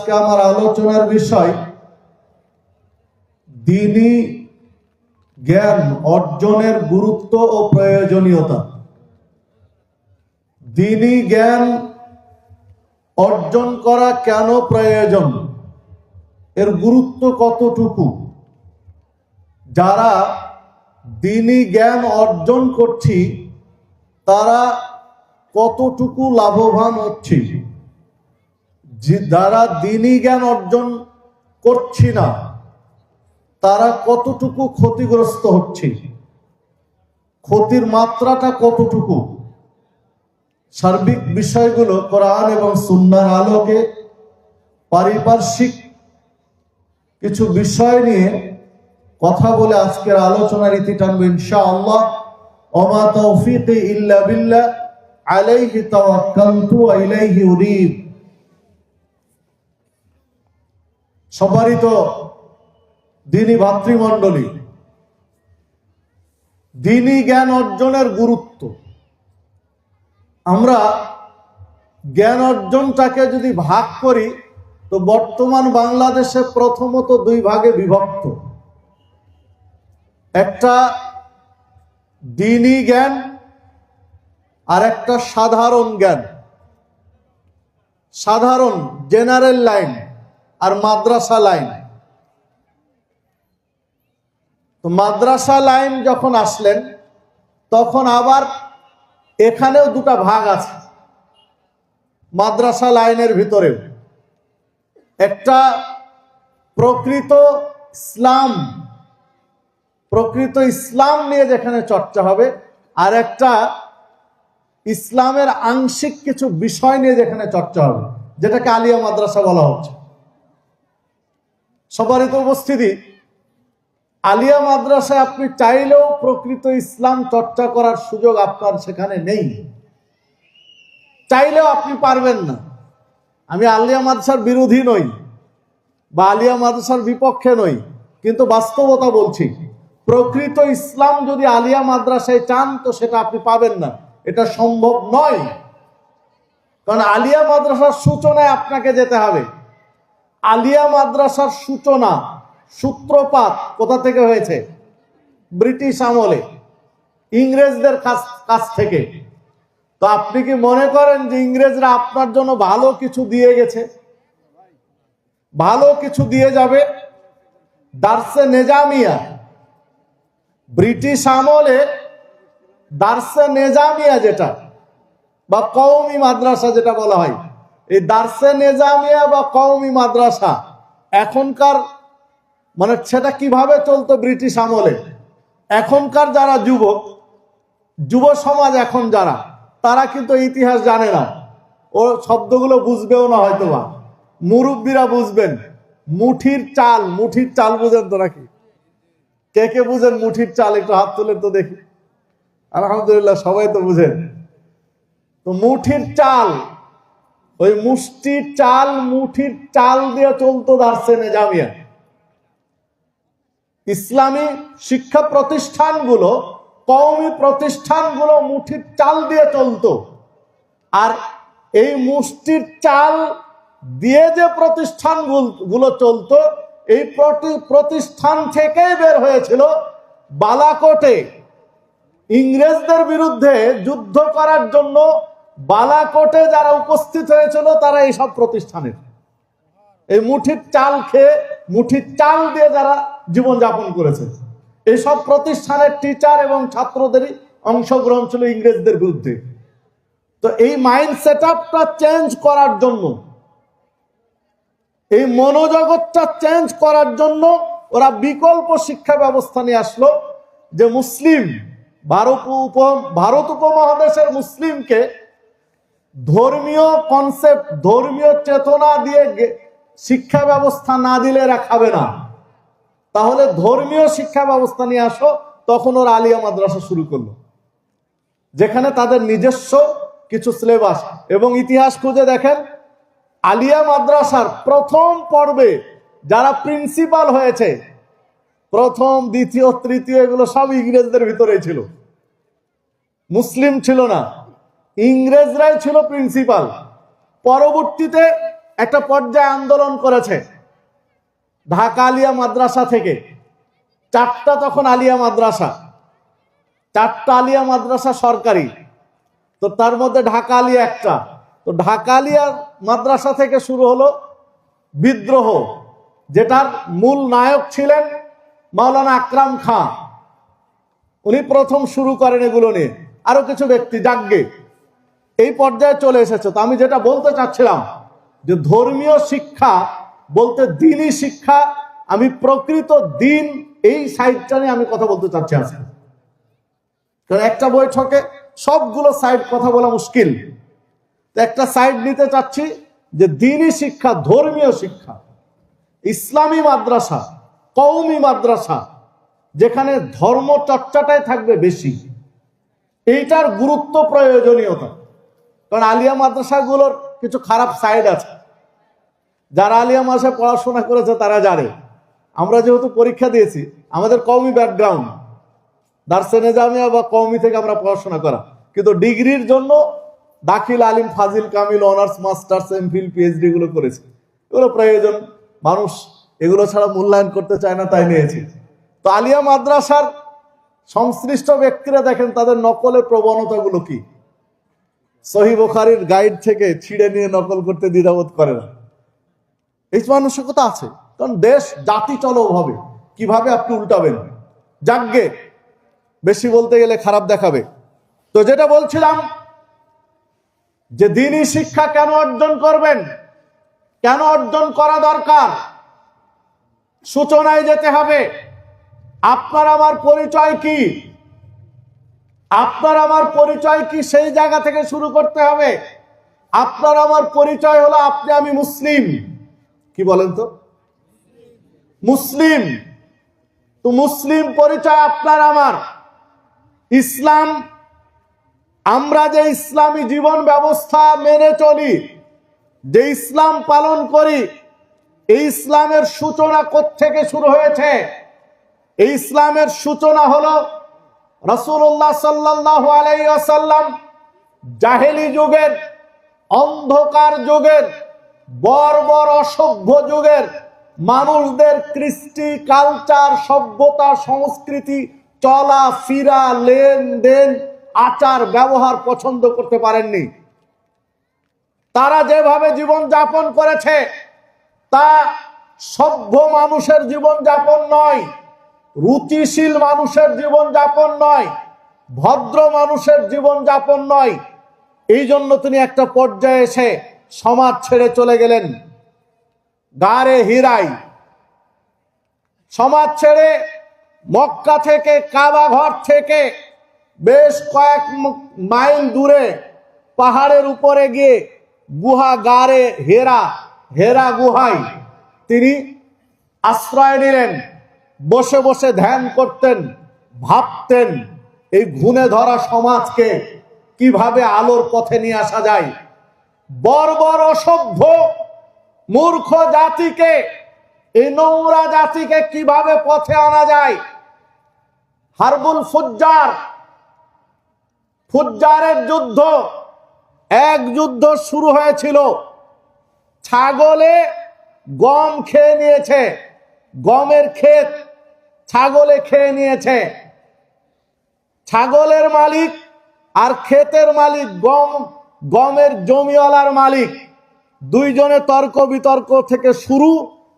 আজকে আমার আলোচনার বিষয় দ্বীনি জ্ঞান অর্জনের গুরুত্ব ও প্রয়োজনীয়তা। দ্বীনি জ্ঞান অর্জন করা কেন প্রয়োজন, এর গুরুত্ব কতটুকু, যারা দ্বীনি জ্ঞান অর্জন করছি তারা কতটুকু লাভবান হচ্ছি, যারা দ্বীনি জ্ঞান অর্জন করছি না তারা কতটুকু ক্ষতিগ্রস্ত হচ্ছে, ক্ষতির মাত্রাটা কতটুকু। সার্বিক বিষয়গুলো কোরআন এবং সুন্নাহর আলোকে পারিপার্শ্বিক কিছু বিষয় নিয়ে কথা বলে আজকের আলোচনার ইতি টানবো ইনশাআল্লাহ। ওমা তাওফীকি ইল্লা বিল্লাহ আলাইহি তাওয়াক্কালতু ওয়া ইলাইহি উনীব। সম্মানিত দ্বীনি ভাতৃমণ্ডলী, দ্বীনি জ্ঞান অর্জনের গুরুত্ব, আমরা জ্ঞান অর্জনটাকে যদি ভাগ করি তো বর্তমান বাংলাদেশে প্রথমত দুই ভাগে বিভক্ত। একটা দ্বীনি জ্ঞান আর একটা সাধারণ জ্ঞান। সাধারণ জেনারেল লাইন আর মাদ্রাসা লাইন। তো মাদ্রাসা লাইন যখন আসলেন তখন আবার এখানেও দুটা ভাগ আছে মাদ্রাসা লাইনের ভিতরেও। একটা প্রকৃত ইসলাম নিয়ে যেখানে চর্চা হবে, আর একটা ইসলামের আংশিক কিছু বিষয় নিয়ে যেখানে চর্চা হবে, যেটাকে আলিয়া মাদ্রাসা বলা হচ্ছে। সবারই তো উপস্থিতি, আলিয়া মাদ্রাসায় আপনি চাইলেও প্রকৃত ইসলাম চর্চা করার সুযোগ আপনার সেখানে নেই, চাইলেও আপনি পারবেন না। আমি আলিয়া মাদ্রাসার বিরোধী নই বা আলিয়া মাদ্রাসার বিপক্ষে নই, কিন্তু বাস্তবতা বলছি, প্রকৃত ইসলাম যদি আলিয়া মাদ্রাসায় চান তো সেটা আপনি পাবেন না, এটা সম্ভব নয়। কারণ আলিয়া মাদ্রাসার সূচনায় আপনাকে যেতে হবে। আলিয়া মাদ্রাসার সূত্রপাত কোথা থেকে হয়েছে? ব্রিটিশ আমলে, ইংরেজদের কাছ থেকে। তো আপনি কি মনে করেন যে ইংরেজরা আপনার জন্য ভালো কিছু দিয়ে গেছে, ভালো কিছু দিয়ে যাবে? দারসে নেজামিয়া, ব্রিটিশ আমলে দারসে নেজামিয়া যেটা বা কওমি মাদ্রাসা যেটা বলা হয়, এই দারসে নেজামিয়া বা কওমি মাদ্রাসা এখনকার মানে সেটা কিভাবে চলতো ব্রিটিশ আমলে। এখনকার যারা যুব সমাজ এখন যারা, তারা কিন্তু ইতিহাস জানে না, ও শব্দগুলো বুঝবেও না হয়তো বা। মুরব্বীরা বুঝবেন। মুঠির চাল বুঝেন তো নাকি? কে কে বুঝেন মুঠির চাল? একটু হাত তুলেন তো দেখি। আলহামদুলিল্লাহ, সবাই তো বুঝেন। তো মুঠির চাল, ওই মুষ্টির চাল দিয়ে চলতো দারসে নেজামিয়া। ইসলামী শিক্ষা প্রতিষ্ঠানগুলো, কওমি প্রতিষ্ঠানগুলো মুঠির চাল দিয়ে চলতো। আর এই মুষ্টির চাল দিয়ে যে প্রতিষ্ঠানগুলো চলতো, এই প্রতিষ্ঠান থেকেই বের হয়েছিল বালাকোটে ইংরেজদের বিরুদ্ধে যুদ্ধ করার জন্য। বালাকোটে যারা উপস্থিত হয়েছিল তারা এইসব প্রতিষ্ঠানের, এই মুঠির চাল খেয়ে, মুঠির চাল দিয়ে যারা জীবনযাপন করেছে, এইসব প্রতিষ্ঠানের টিচার এবং ছাত্রদেরই অংশগ্রহণ ছিল ইংরেজদের বিরুদ্ধে। তো এই মাইন্ড সেটআপটা চেঞ্জ করার জন্য, এই মনোজগৎটা চেঞ্জ করার জন্য ওরা বিকল্প শিক্ষা ব্যবস্থা নিয়ে আসলো, যে মুসলিম ভারত উপমহাদেশের মুসলিমকে ধর্মীয় কনসেপ্ট, ধর্মীয় চেতনা দিয়ে শিক্ষা ব্যবস্থা না দিলে এরা খাবে না। তাহলে ধর্মীয় শিক্ষা ব্যবস্থা নিয়ে আসো। তখন ওরা আলিয়া মাদ্রাসা শুরু করলো, যেখানে তাদের নিজস্ব কিছু সিলেবাস। এবং ইতিহাস খুঁজে দেখেন, আলিয়া মাদ্রাসার প্রথম পর্বে যারা প্রিন্সিপাল হয়েছে, প্রথম, দ্বিতীয়, তৃতীয়, এগুলো সব ইংরেজদের ভিতরেই ছিল, মুসলিম ছিল না, ইংরেজরাই ছিল প্রিন্সিপাল। পরবর্তীতে একটা পর্যায়ে আন্দোলন করেছে ঢাকা আলিয়া মাদ্রাসা থেকে। 4টা তখন আলিয়া মাদ্রাসা, 4টা আলিয়া মাদ্রাসা সরকারি, তো তার মধ্যে ঢাকা আলিয়া একটা। তো ঢাকা আলিয়া মাদ্রাসা থেকে শুরু হলো বিদ্রোহ, যেটার মূল নায়ক ছিলেন মাওলানা আকরাম খাঁ। উনি প্রথম শুরু করেন এগুলো নিয়ে, আরো কিছু ব্যক্তি জাগ্গে এই পর্যায়ে চলে এসেছে। তো আমি যেটা বলতে চাচ্ছিলাম যে ধর্মীয় শিক্ষা বলতে দ্বীনি শিক্ষা, আমি প্রকৃত দিন এই সাইডটা নিয়ে আমি কথা বলতে চাচ্ছি আজকে। কারণ একটা বৈঠকে সবগুলো সাইড কথা বলা মুশকিল, তো একটা সাইড নিতে চাচ্ছি যে দ্বীনি শিক্ষা, ধর্মীয় শিক্ষা, ইসলামী মাদ্রাসা, কওমি মাদ্রাসা, যেখানে ধর্ম চর্চাটাই থাকবে বেশি, এইটার গুরুত্ব প্রয়োজনীয়তা। কারণ আলিয়া মাদ্রাসাগুলোর কিছু খারাপ সাইড আছে, যারা আলিয়া মাদ্রাসায় পড়াশোনা করেছে তারা জানে। আমরা যেহেতু পরীক্ষা দিয়েছি, আমাদের কওমি ব্যাকগ্রাউন্ড, দারসে নিজামিয়া বা কওমি থেকে আমরা পড়াশোনা করা, কিন্তু ডিগ্রির জন্য Dakhil, Alim, Fazil, Kamil, honours, masters, MPhil, PhD গুলো করেছে। এগুলো প্রয়োজন, মানুষ এগুলো ছাড়া মূল্যায়ন করতে চায় না, তাই নিয়েছি। তো আলিয়া মাদ্রাসার সংশ্লিষ্ট ব্যক্তিরা দেখেন তাদের নকলের প্রবণতাগুলো কি। সহিহ বুখারীর গাইড থেকে ছিঁড়ে নিয়ে নকল করতে দ্বিধাবোধ করে না, এই মানসিকতা আছে। কারণ দেশ জাতি চলো হবে, কিভাবে আপনি উল্টাবেন, জাগ্গে বেশি বলতে গেলে খারাপ দেখাবে। তো যেটা বলছিলাম যে দ্বীনি শিক্ষা কেন অর্জন করবেন, কেন অর্জন করা দরকার, সূচনায় যেতে হবে। আপনার আমার পরিচয় কি, আপনার আমার পরিচয় কি, সেই জায়গা থেকে শুরু করতে হবে। আপনার আমার পরিচয় হলো আপনি আমি মুসলিম, কি বলেন তো, মুসলিম। তো মুসলিম পরিচয় আপনার আমার। ইসলাম, আমরা যে ইসলামী জীবন ব্যবস্থা মেনে চলি, যে ইসলাম পালন করি, এই ইসলামের সূচনা কোত্থেকে শুরু হয়েছে? এই ইসলামের সূচনা হলো রাসূলুল্লাহ সাল্লাল্লাহু আলাইহি ওয়াসাল্লাম জাহেলি যুগের, অন্ধকার যুগের, বর্বর অসভ্য যুগের মানুষদের কৃষ্টি, কালচার, সভ্যতা, সংস্কৃতি, চলা ফিরা, লেনদেন, আচার ব্যবহার পছন্দ করতে পারেননি। তারা যেভাবে জীবন যাপন করেছে তা সভ্য মানুষের জীবন যাপন নয়, রুচিশীল মানুষের জীবন যাপন নয়, ভদ্র মানুষের জীবন যাপন নয়। এই জন্য তিনি একটা পর্যায়ে এসে সমাজ ছেড়ে চলে গেলেন গারে হিরাই। সমাজ ছেড়ে মক্কা থেকে, কাবা ঘর থেকে বেশ কয়েক মাইল দূরে পাহাড়ের উপরে গিয়ে গুহা, গারে হেরা, হেরা গুহায় তিনি আশ্রয় নিলেন। বসে বসে ধ্যান করতেন, ভাবতেন এই ঘুণে ধরা সমাজকে কিভাবে আলোর পথে নিয়ে আসা যায়, বর্বর অসভ্য মূর্খ জাতিকে, এই নোংরা জাতিকে কিভাবে পথে আনা যায়। হারবুল ফুজ্জার, ফুজ্জারের যুদ্ধ, এক যুদ্ধ শুরু হয়েছিল, ছাগলে গম খেয়ে নিয়েছে, গমের ক্ষেত ছাগলে খেয়ে নিয়েছে। ছাগলের মালিক আর ক্ষেতের মালিক, গমের জমিওয়ালার মালিক, দুইজনে তর্ক বিতর্ক থেকে শুরু,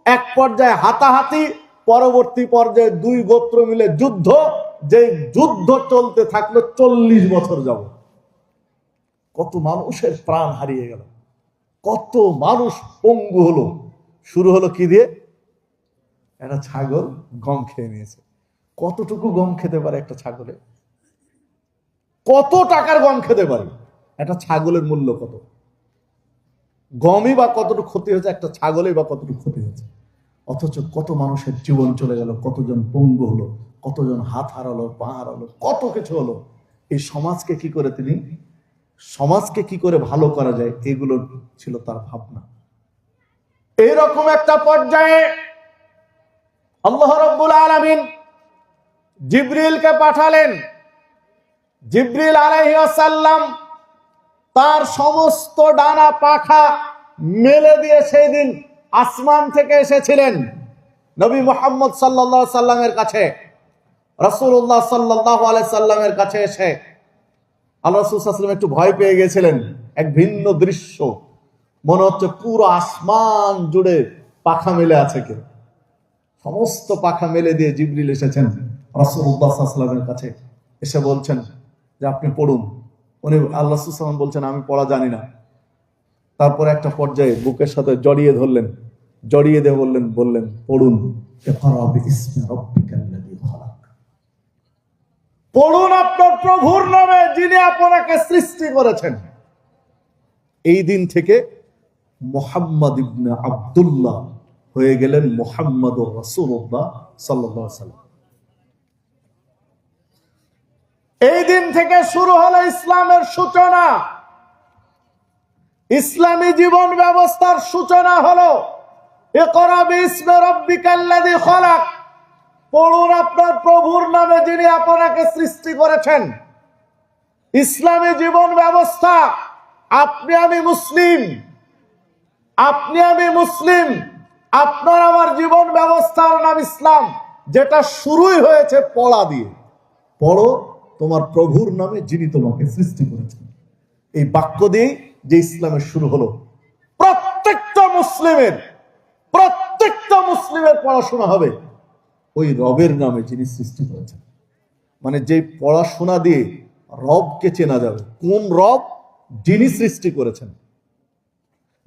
এক পর্যায়ে হাতাহাতি, পরবর্তী পর্যায়ে দুই গোত্র মিলে যুদ্ধ, যে যুদ্ধ চলতে থাকলো 40 বছর যাব। কত মানুষের প্রাণ হারিয়ে গেল, কত মানুষ পঙ্গু হলো। শুরু হলো কি দিয়ে? একটা ছাগল গম খেয়ে নিয়েছে। কতটুকু গম খেতে পারে একটা ছাগলে? কত টাকার গম খেতে পারে? একটা ছাগলের মূল্য কত? গমই বা কতটুকু ক্ষতি হয়েছে, একটা ছাগলেই বা কতটুকু ক্ষতি হয়েছে। অথচ কত মানুষের জীবন চলে গেল, কতজন পঙ্গু হলো, কতজন হাত হারালো, পা হারালো, কত কিছু হলো। এই সমাজকে কি করে তিনি, সমাজকে কি করে ভালো করা যায়, এগুলো ছিল তার ভাবনা। এইরকম একটা পর্যায়ে আল্লাহ রাব্বুল আলামিন জিবরিলকে পাঠালেন। জিবরিল আলাইহিস সালাম তার সমস্ত ডানা পাখা মেলে দিয়ে সেই দিন আসমান থেকে এসেছিলেন নবী মুহাম্মদ সাল্লাল্লাহু আলাইহি সাল্লামের কাছে। রাসূলুল্লাহ সাল্লাল্লাহু আলাইহি সাল্লামের কাছে এসে আল্লাহ রাসূল সাল্লাল্লাহু আলাইহি সাল্লাম একটু ভয় পেয়ে গেছিলেন। এক ভিন্ন দৃশ্য, মনে হচ্ছে পুরো আসমান জুড়ে পাখা মেলে আছে কেউ। সমস্ত পাখা মেলে দিয়ে জিবরিল এসেছেন রাসূলুল্লাহ সাল্লাল্লাহু আলাইহি সাল্লামের কাছে, এসে বলছেন যে আপনি পড়ুন। উনি আল্লাহ রাসূল সাল্লাল্লাহু আলাইহি সাল্লাম বলছেন আমি পড়া জানি না। তারপরে একটা পর্যায়ে বুকের সাথে জড়িয়ে ধরলেন, জড়িয়ে দিয়ে বললেন পড়ুন, ইকরা বিইসমি রাব্বিকাল্লাযী খালাক। পড়ুন আপনার প্রভুর নামে যিনি আপনাকে সৃষ্টি করেছেন। এই দিন থেকে মুহাম্মদ ইবনে আব্দুল্লাহ হয়ে গেলেন মুহাম্মদুর রাসূলুল্লাহ সাল্লাল্লাহু আলাইহি ওয়াসাল্লাম। এই দিন থেকে শুরু হলো ইসলামের সূচনা। ইসলামী জীবন ব্যবস্থার সূচনা হলো ইকরা বিইসমি রাব্বিকাল্লাযী খালাক। পড়ুন আপনার প্রভুর নামে যিনি আপনাকে সৃষ্টি করেছেন। ইসলামী জীবন ব্যবস্থা, আপনি আমি মুসলিম, আপনি আমি মুসলিম, আপনার আমার জীবন ব্যবস্থার নাম ইসলাম, যেটা শুরুই হয়েছে পড়া দিয়ে। পড়ো তোমার প্রভুর নামে যিনি তোমাকে সৃষ্টি করেছেন। এই বাক্য দিয়ে যে ইসলামের শুরু হলো। প্রত্যেকটা মুসলিমের পড়াশোনা হবে ওই রবের নামে যিনি সৃষ্টি করেছেন। মানে যে পড়াশোনা দিয়ে রবকে চেনা যাবে। কোন রব? যিনি সৃষ্টি করেছেন।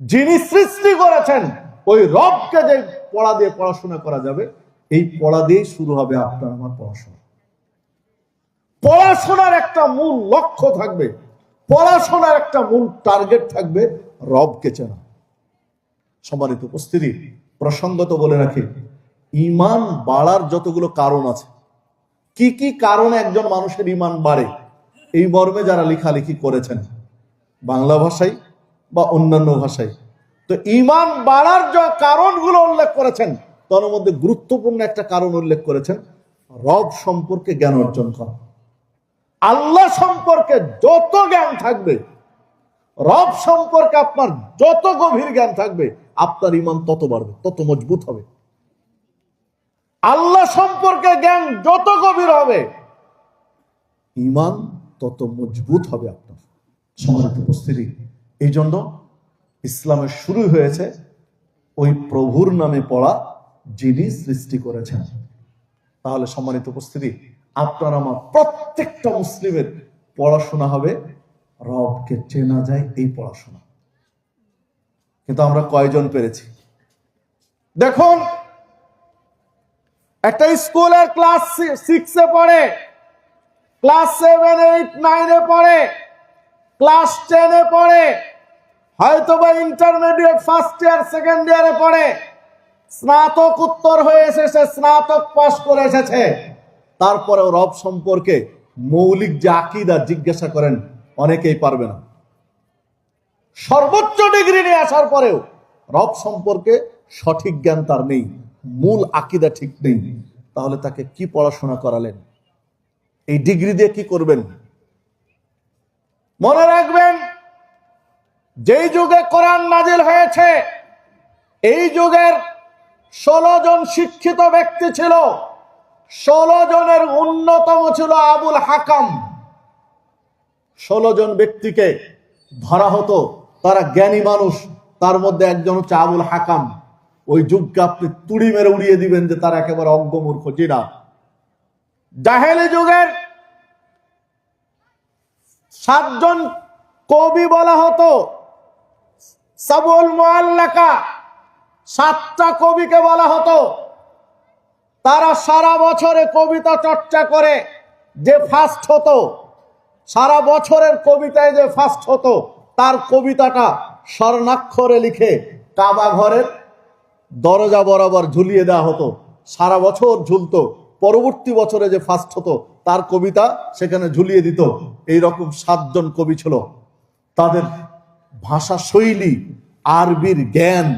যিনি সৃষ্টি করেছেন ওই রবকে যে পড়া দিয়ে পড়াশোনা করা যাবে, এই পড়া দিয়ে শুরু হবে আপনার আমার পড়াশোনা। পড়াশোনার একটা মূল লক্ষ্য থাকবে, পড়াশোনার একটা মূল টার্গেট থাকবে রবকে চেনা। সম্মানিত উপস্থিতি, প্রসঙ্গত বলে রাখি, ঈমান বাড়ার যতগুলো কারণ আছে, কি কি কারণে একজন মানুষের ঈমান বাড়ে, এই মর্মে যারা লেখালেখি করেছেন বাংলা ভাষায় বা অন্যান্য ভাষায়, তো ঈমান বাড়ার যে কারণগুলো উল্লেখ করেছেন তার মধ্যে গুরুত্বপূর্ণ একটা কারণ উল্লেখ করেছেন রব সম্পর্কে জ্ঞান অর্জন করা। আল্লাহ সম্পর্কে যত জ্ঞান থাকবে, রব সম্পর্কে আপনার যত গভীর জ্ঞান থাকবে, আপনার ঈমান তত বাড়বে, তত মজবুত হবে। আল্লাহ সম্পর্কে জ্ঞান যত গভীর হবে, ঈমান তত মজবুত হবে আপনার। সম্মানিত উপস্থিতি, এই জন্য ইসলামের শুরু হয়েছে ওই প্রভুর নামে পড়া যিনি সৃষ্টি করেছেন। তাহলে সম্মানিত উপস্থিতি, আপনার আমার প্রত্যেকটা মুসলিমের পড়াশোনা হবে রবকে চেনা যায় এই পড়াশোনা। কিন্তু আমরা কয়জন পেরেছি? দেখুন, একটা স্কুলের ক্লাস 6-এ পড়ে, ক্লাস 7, 8, 9-এ পড়ে, ক্লাস 10-এ পড়ে, হয়তোবা ইন্টারমিডিয়েট ফার্স্ট ইয়ার সেকেন্ড ইয়ারে পড়ে, স্নাতক উত্তর হয়ে এসেছে, স্নাতক পাশ করে এসেছে, তারপরেও রব সম্পর্কে মৌলিক যে আকীদা জিজ্ঞাসা করেন অনেকেই পারবে না। সর্বোচ্চ ডিগ্রি নিয়ে আসার পরেও রব সম্পর্কে সঠিক জ্ঞান তার নেই, মূল আকীদা ঠিক নেই, তাহলে তাকে কি পড়াশোনা করালেন? এই ডিগ্রি দিয়ে কি করবেন? মনে রাখবেন, যেই যুগে কোরআন নাজিল হয়েছে এই যুগের 16 জন শিক্ষিত ব্যক্তি ছিল, 16 জনের অন্যতম ছিল আবুল হাকাম। 16 জন ব্যক্তিকে ধরা হতো, তারা জ্ঞানী মানুষ, তার মধ্যে একজন হচ্ছে আবুল হাকাম। ওই যুগকে আপনি তুড়ি মেরে উড়িয়ে দিবেন যে তার একেবারে অজ্ঞ মূর্খ। জিনা জাহেলি যুগের 7 জন কবি বলা হতো সাবুল মুআল্লাকা, 7টা কবিকে বলা হতো। তারা সারা বছরে কবিতা চর্চা করে যে ফার্স্ট হতো, সারা বছরের কবিতায় যে ফার্স্ট হতো, তার কবিতাটা স্বর্ণাক্ষরে লিখে কাবা ঘরের দরজা বরাবর ঝুলিয়ে দেওয়া হতো, সারা বছর ঝুলতো। পরবর্তী বছরে যে ফার্স্ট হতো তার কবিতা সেখানে ঝুলিয়ে দিত। এইরকম 7 জন কবি ছিল। তাদের ভাষা শৈলী, আরবির জ্ঞান,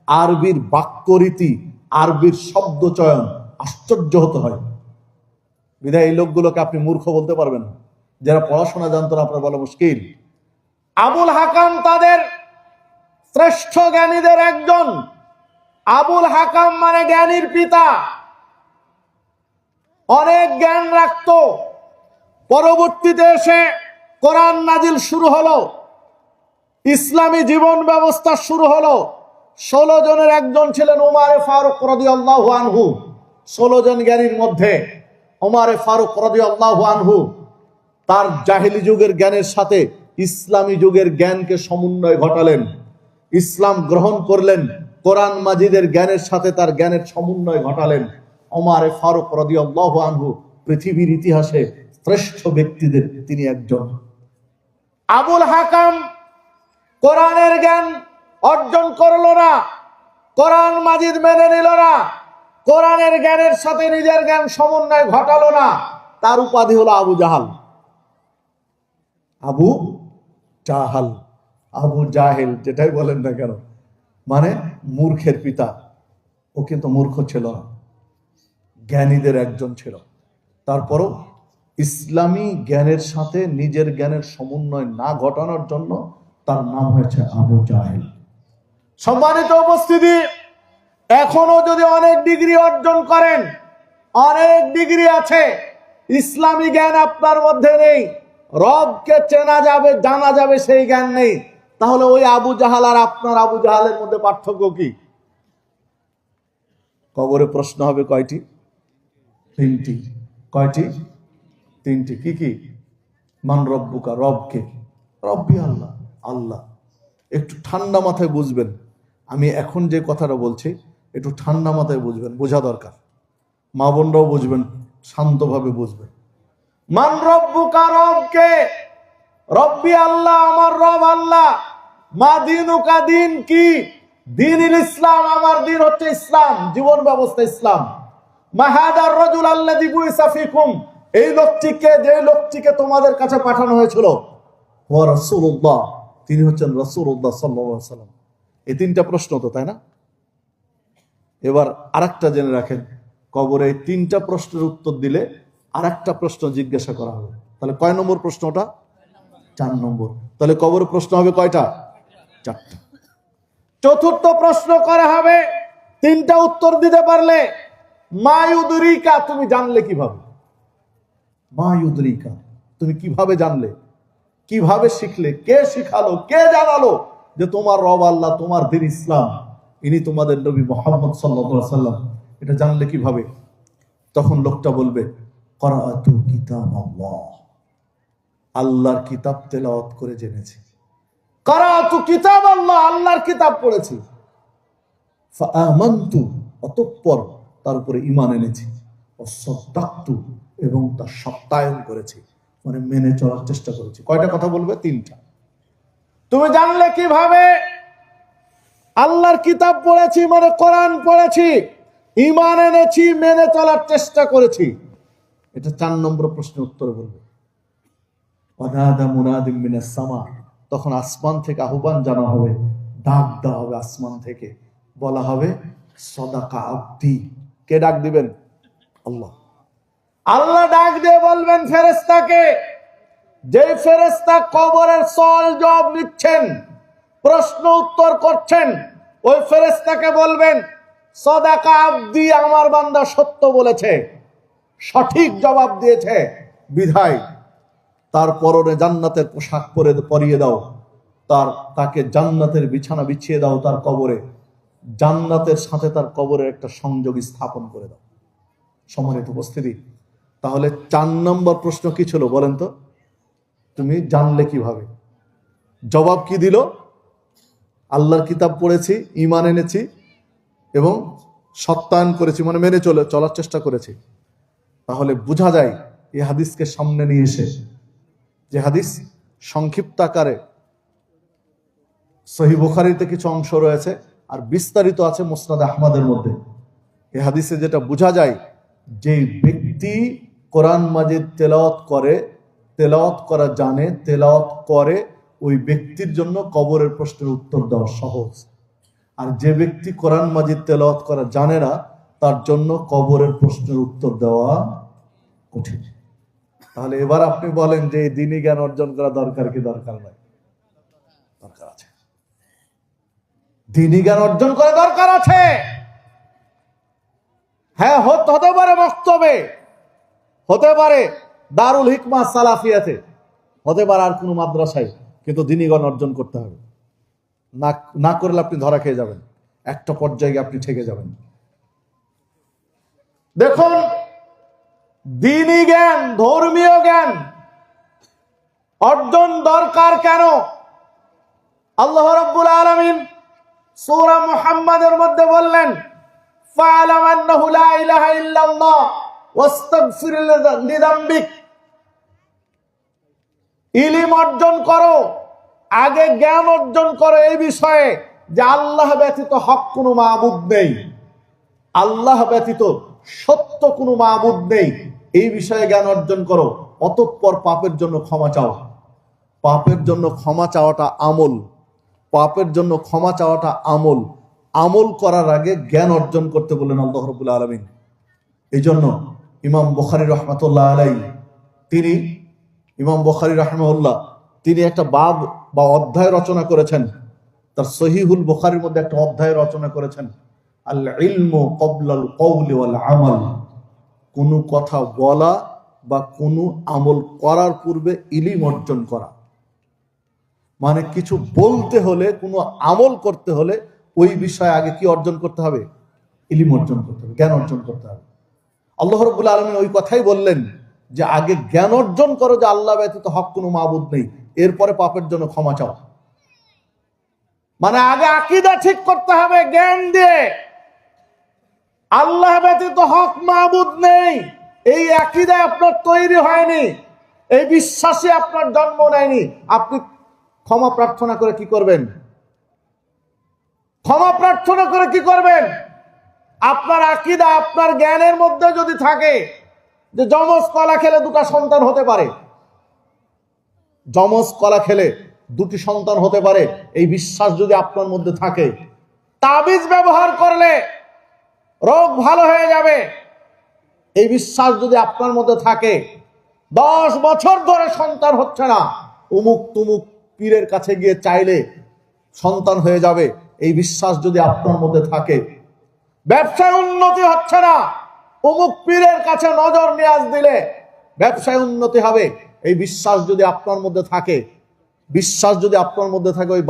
আরবির বাক্যরীতি, আরবির শব্দ চয়ন আশ্চর্য হতে হয়। বিধায় এই লোকগুলোকে আপনি মূর্খ বলতে পারবেন না। যারা পড়াশোনা জানতো না আপনার বলা মুশকিল। আবুল হাকাম তাদের শ্রেষ্ঠ জ্ঞানীদের একজন। আবুল হাকাম মানে জ্ঞানীর পিতা, অনেক জ্ঞান রাখতো। পরবর্তীতে এসে কোরআন নাজিল শুরু হলো, ইসলামী জীবন ব্যবস্থা শুরু হলো। 16 জনের একজন ছিলেন উমারে ফারুক রাদিয়াল্লাহু আনহু। 16 জন জ্ঞানীর মধ্যে উমারে ফারুক রাদিয়াল্লাহু আনহু তার জাহেলি যুগের জ্ঞানের সাথে ইসলামী যুগের জ্ঞানকে সমন্বয় ঘটালেন, ইসলাম গ্রহণ করলেন, কোরআন মাজিদের জ্ঞানের সাথে তার জ্ঞানের সমন্বয় ঘটালেন। ওমরে ফারুক রাদিয়াল্লাহু আনহু পৃথিবীর ইতিহাসে শ্রেষ্ঠ ব্যক্তিদের তিনি একজন। আবুল হাকাম কোরআনের জ্ঞান অর্জন করলো না, কোরআন মাজিদ মেনে নিল না, কোরআনের জ্ঞানের সাথে নিজের জ্ঞান সমন্বয় ঘটালো না। তার উপাধি হলো আবু জাহাল। আবু জাহাল, আবু জাহেল, যেটাই বলেন না কেন, মানে মূর্খের পিতা। ও কিন্তু মূর্খ ছিল না, জ্ঞানীদের একজন ছিল। তারপরও ইসলামী জ্ঞানের সাথে নিজের জ্ঞানের সমন্বয় না ঘটানোর জন্য তার নাম হয়েছে আবু জাহেল। সম্মানিত উপস্থিতি, এখনো যদি অনেক ডিগ্রি অর্জন করেন, অনেক ডিগ্রি আছে, ইসলামী জ্ঞান আপনার মধ্যে নেই, রবকে চেনা যাবে জানা যাবে সেই জ্ঞান নেই, তাহলে ওই আবু জাহাল আর আপনার আবু জাহালের মধ্যে পার্থক্য কি? কবরে প্রশ্ন হবে কয়টি? তিনটি। কয়টি? তিনটি। কি কি? মান রব্বুকা, রবকে। রব্বি আল্লাহ, আল্লাহ। একটু ঠান্ডা মাথায় বুঝবেন, আমি এখন যে কথাটা বলছি একটু ঠান্ডা মাথায় বুঝবেন, বোঝা দরকার। মা বোনরাও বুঝবেন, শান্তভাবে বুঝবেন। মান রব্বুকা, রবকে। রব্বি আল্লাহ, আমার রব আল্লাহ। মা দিনুকা, দিন কি? দীনুল ইসলাম, আমার দিন হচ্ছে ইসলাম, জীবন ব্যবস্থা ইসলাম। মাহাদার রাজুল আল্লাযী বুইসা ফীকুম, এই লোকটিকে, যে লোকটিকে তোমাদের কাছে পাঠানো হয়েছিল, ওয়া রাসূলুল্লাহ, তিনি হচ্ছেন রাসূলুল্লাহ সাল্লাল্লাহু আলাইহি ওয়াসাল্লাম। এই তিনটা প্রশ্ন তো, তাই না? এবার আরেকটা জেনে রাখেন, কবরে এই তিনটা প্রশ্নের উত্তর দিলে আরেকটা প্রশ্ন জিজ্ঞাসা করা হবে। তাহলে কয় নম্বর প্রশ্নটা? 4 নম্বর। তাহলে কবরে প্রশ্ন হবে কয়টা? 4টা। চতুর্থ প্রশ্ন করা হবে, তিনটা উত্তর দিতে পারলে, মা ইউদরিকা, তুমি জানলে কিভাবে? মা ইউদরিকা, তুমি কিভাবে জানলে, কিভাবে শিখলে, কে শিখালো, কে জানালো যে তোমার রব আল্লাহ, তোমার দিন ইসলাম, ইনি তোমাদের নবী মুহাম্মদ সাল্লাল্লাহু আলাইহি ওয়াসাল্লাম, এটা জানলে কিভাবে? তখন লোকটা বলবে, করাআতু কিতাবাল্লাহ, আল্লাহর কিতাব তেলাওয়াত করে জেনেছি। করাআতু কিতাবাল্লাহ, আল্লাহর কিতাব পড়েছি। ফাআমানতু, অতঃপর তার উপরে ঈমান এনেছি। ওয়াসাদ্দাকতু, এবং তা সত্যায়ন করেছি, মানে মেনে চলার চেষ্টা করেছি। কয়টা কথা বলবে? 3টা। তুমি জানলে কিভাবে? আল্লাহর কিতাব পড়েছি মানে কোরআন পড়েছি, ঈমান এনেছি, মেনে চলার চেষ্টা করেছি। এটা 4 নম্বর প্রশ্নের উত্তর বলবে। ওয়ানাদা মুনাদিম মিনাস সামা, তখন আসমান থেকে আহ্বান জানা হবে, ডাক দেওয়া হবে আসমান থেকে, বলা হবে সাদাকা আবদি। কে ডাক দিবেন? আল্লাহ। আল্লাহ ডাক দিয়ে বলবেন ফেরেশতাকে, যে ফেরেশতা কবরের সওয়াল জবাব নিচ্ছেন, প্রশ্ন উত্তর করছেন, ওই ফেরেশতাকে বলবেন, সাদাকা আবদি, আমার বান্দা সত্য বলেছে, সঠিক জবাব দিয়েছে, বিধায় তার পরনে জান্নাতের পোশাক পরিয়ে দাও, তাকে জান্নাতের বিছানা বিছিয়ে দাও, তার কবরে জান্নাতের সাথে তার কবরের একটা সংযোগ স্থাপন করে দাও। সম্মানিত উপস্থিতি, তাহলে 4 নম্বর প্রশ্ন কি ছিল বলেন তো? তুমি জানলে কিভাবে? জবাব কি দিল? আল্লাহর কিতাব পড়েছি, ঈমান এনেছি এবং সত্যায়ন করেছি, মানে মেনে চলার চেষ্টা করেছি। তাহলে বোঝা যায় এই হাদিসকে সামনে নিয়ে এসে, যে হাদিস সংক্ষিপ্ত আকারে সহিহ বুখারীতে কিছু অংশ রয়েছে আর বিস্তারিত আছে মুসনাদ আহমদের মধ্যে, এই হাদিসে যেটা বোঝা যায়, যে ব্যক্তি কোরআন মাজিদ তেলাওয়াত করে, তেলাওয়াত করা জানে, তেলাওয়াত করে, ওই ব্যক্তির জন্য কবরের প্রশ্নের উত্তর দেওয়া সহজ। আর যে ব্যক্তি কোরআন মাজিদ তেলাওয়াত করা জানে না, তার জন্য কবরের প্রশ্নের উত্তর দেওয়া কঠিন। তাহলে এবার আপনি বলেন যে দিনী জ্ঞান অর্জন করা দরকার কি দরকার নাই? দরকার আছে। দিনী জ্ঞান অর্জন করা দরকার আছে। হ্যাঁ, হতে পারে মক্তবে, হতে পারে দারুল হিকমা সালাফিয়াতে, হতে পারে আর কোনো মাদ্রাসায়, কিন্তু দিনী জ্ঞান অর্জন করতে হবে। না করলে আপনি ধরা খেয়ে যাবেন, একটা পর্যায়ে আপনি ঠেকে যাবেন। দেখুন, দিনী জ্ঞান, ধর্মীয় জ্ঞান অর্জন দরকার কেন? আল্লাহ রাব্বুল আলামিন সূরা মুহাম্মাদের মধ্যে বললেন, ফা'লাম আন্নাহু লা ইলাহা ইল্লাল্লাহ ওয়াস্তাগফির লিযামবিক। ইলম অর্জন করো, আগে জ্ঞান অর্জন করো এই বিষয়ে যে আল্লাহ ব্যতীত হক কোনো মাবুদ নেই, আল্লাহ ব্যতীত সত্য কোনো মাবুদ নেই, এই বিষয়ে জ্ঞান অর্জন করো। অতঃপর পাপের জন্য ক্ষমা চাও। পাপের জন্য ক্ষমা চাওয়াটা আমল, পাপের জন্য ক্ষমা চাওয়াটা আমল। আমল করার আগে জ্ঞান অর্জন করতে বললেন আল্লাহ রাব্বুল আলামিন। এই জন্য ইমাম বুখারী রাহমাতুল্লাহ আলাইহি, ইমাম বুখারী রাহিমাহুল্লাহ, তিনি একটা বাব বা অধ্যায় রচনা করেছেন। তার সহিহুল বুখারীর মধ্যে একটা অধ্যায় রচনা করেছেন, আল ইলমু ক্বাবলাল কওলি ওয়াল আমাল। কোনো কথা বলা বা কোনো আমল করার পূর্বে ইলম অর্জন করা। মানে কিছু বলতে হলে, কোনো আমল করতে হলে ওই বিষয়ে আগে কি অর্জন করতে হবে? ইলম অর্জন করতে হবে, জ্ঞান অর্জন করতে হবে। আল্লাহ রাব্বুল আলামিন ওই কথাই বললেন যে আগে জ্ঞান অর্জন করো যে আল্লাহ ব্যতীত হক কোনো মাবুদ নেই, এরপরে পাপের জন্য ক্ষমা চাও। মানে আগে আকীদা ঠিক করতে হবে জ্ঞান দিয়ে, আল্লাহ ব্যতীত হক মাবুদ নেই, এই আকীদা আপনার তৈরি হয়নি, এই বিশ্বাসে আপনার জন্ম নেয়নি। আপনি ক্ষমা প্রার্থনা করে কি করবেন? ক্ষমা প্রার্থনা করে কি করবেন? আপনার আকীদা, আপনার জ্ঞানের মধ্যে যদি থাকে যে যমজ কলা খেলে দুটো সন্তান হতে পারে, যমজ কলা খেলে দুটি সন্তান হতে পারে, এই বিশ্বাস যদি আপনার মধ্যে থাকে, তাবিজ ব্যবহার করলে রোগ ভালো হয়ে যাবে, এই বিশ্বাস যদি আপনার মধ্যে থাকে, 10 বছর ধরে সন্তান হচ্ছে না, উমুক তুমুক পীরের কাছে গিয়ে চাইলে সন্তান হয়ে যাবে, এই বিশ্বাস যদি আপনার মধ্যে থাকে, ব্যবসায় উন্নতি হচ্ছে না, অমুক পীরের কাছে নজর নিয়াজ দিলে ব্যবসায় উন্নতি হবে, এই বিশ্বাস যদি আপনার মধ্যে থাকে, বিশ্বাস যদি আপনার মধ্যে থাকে, ওই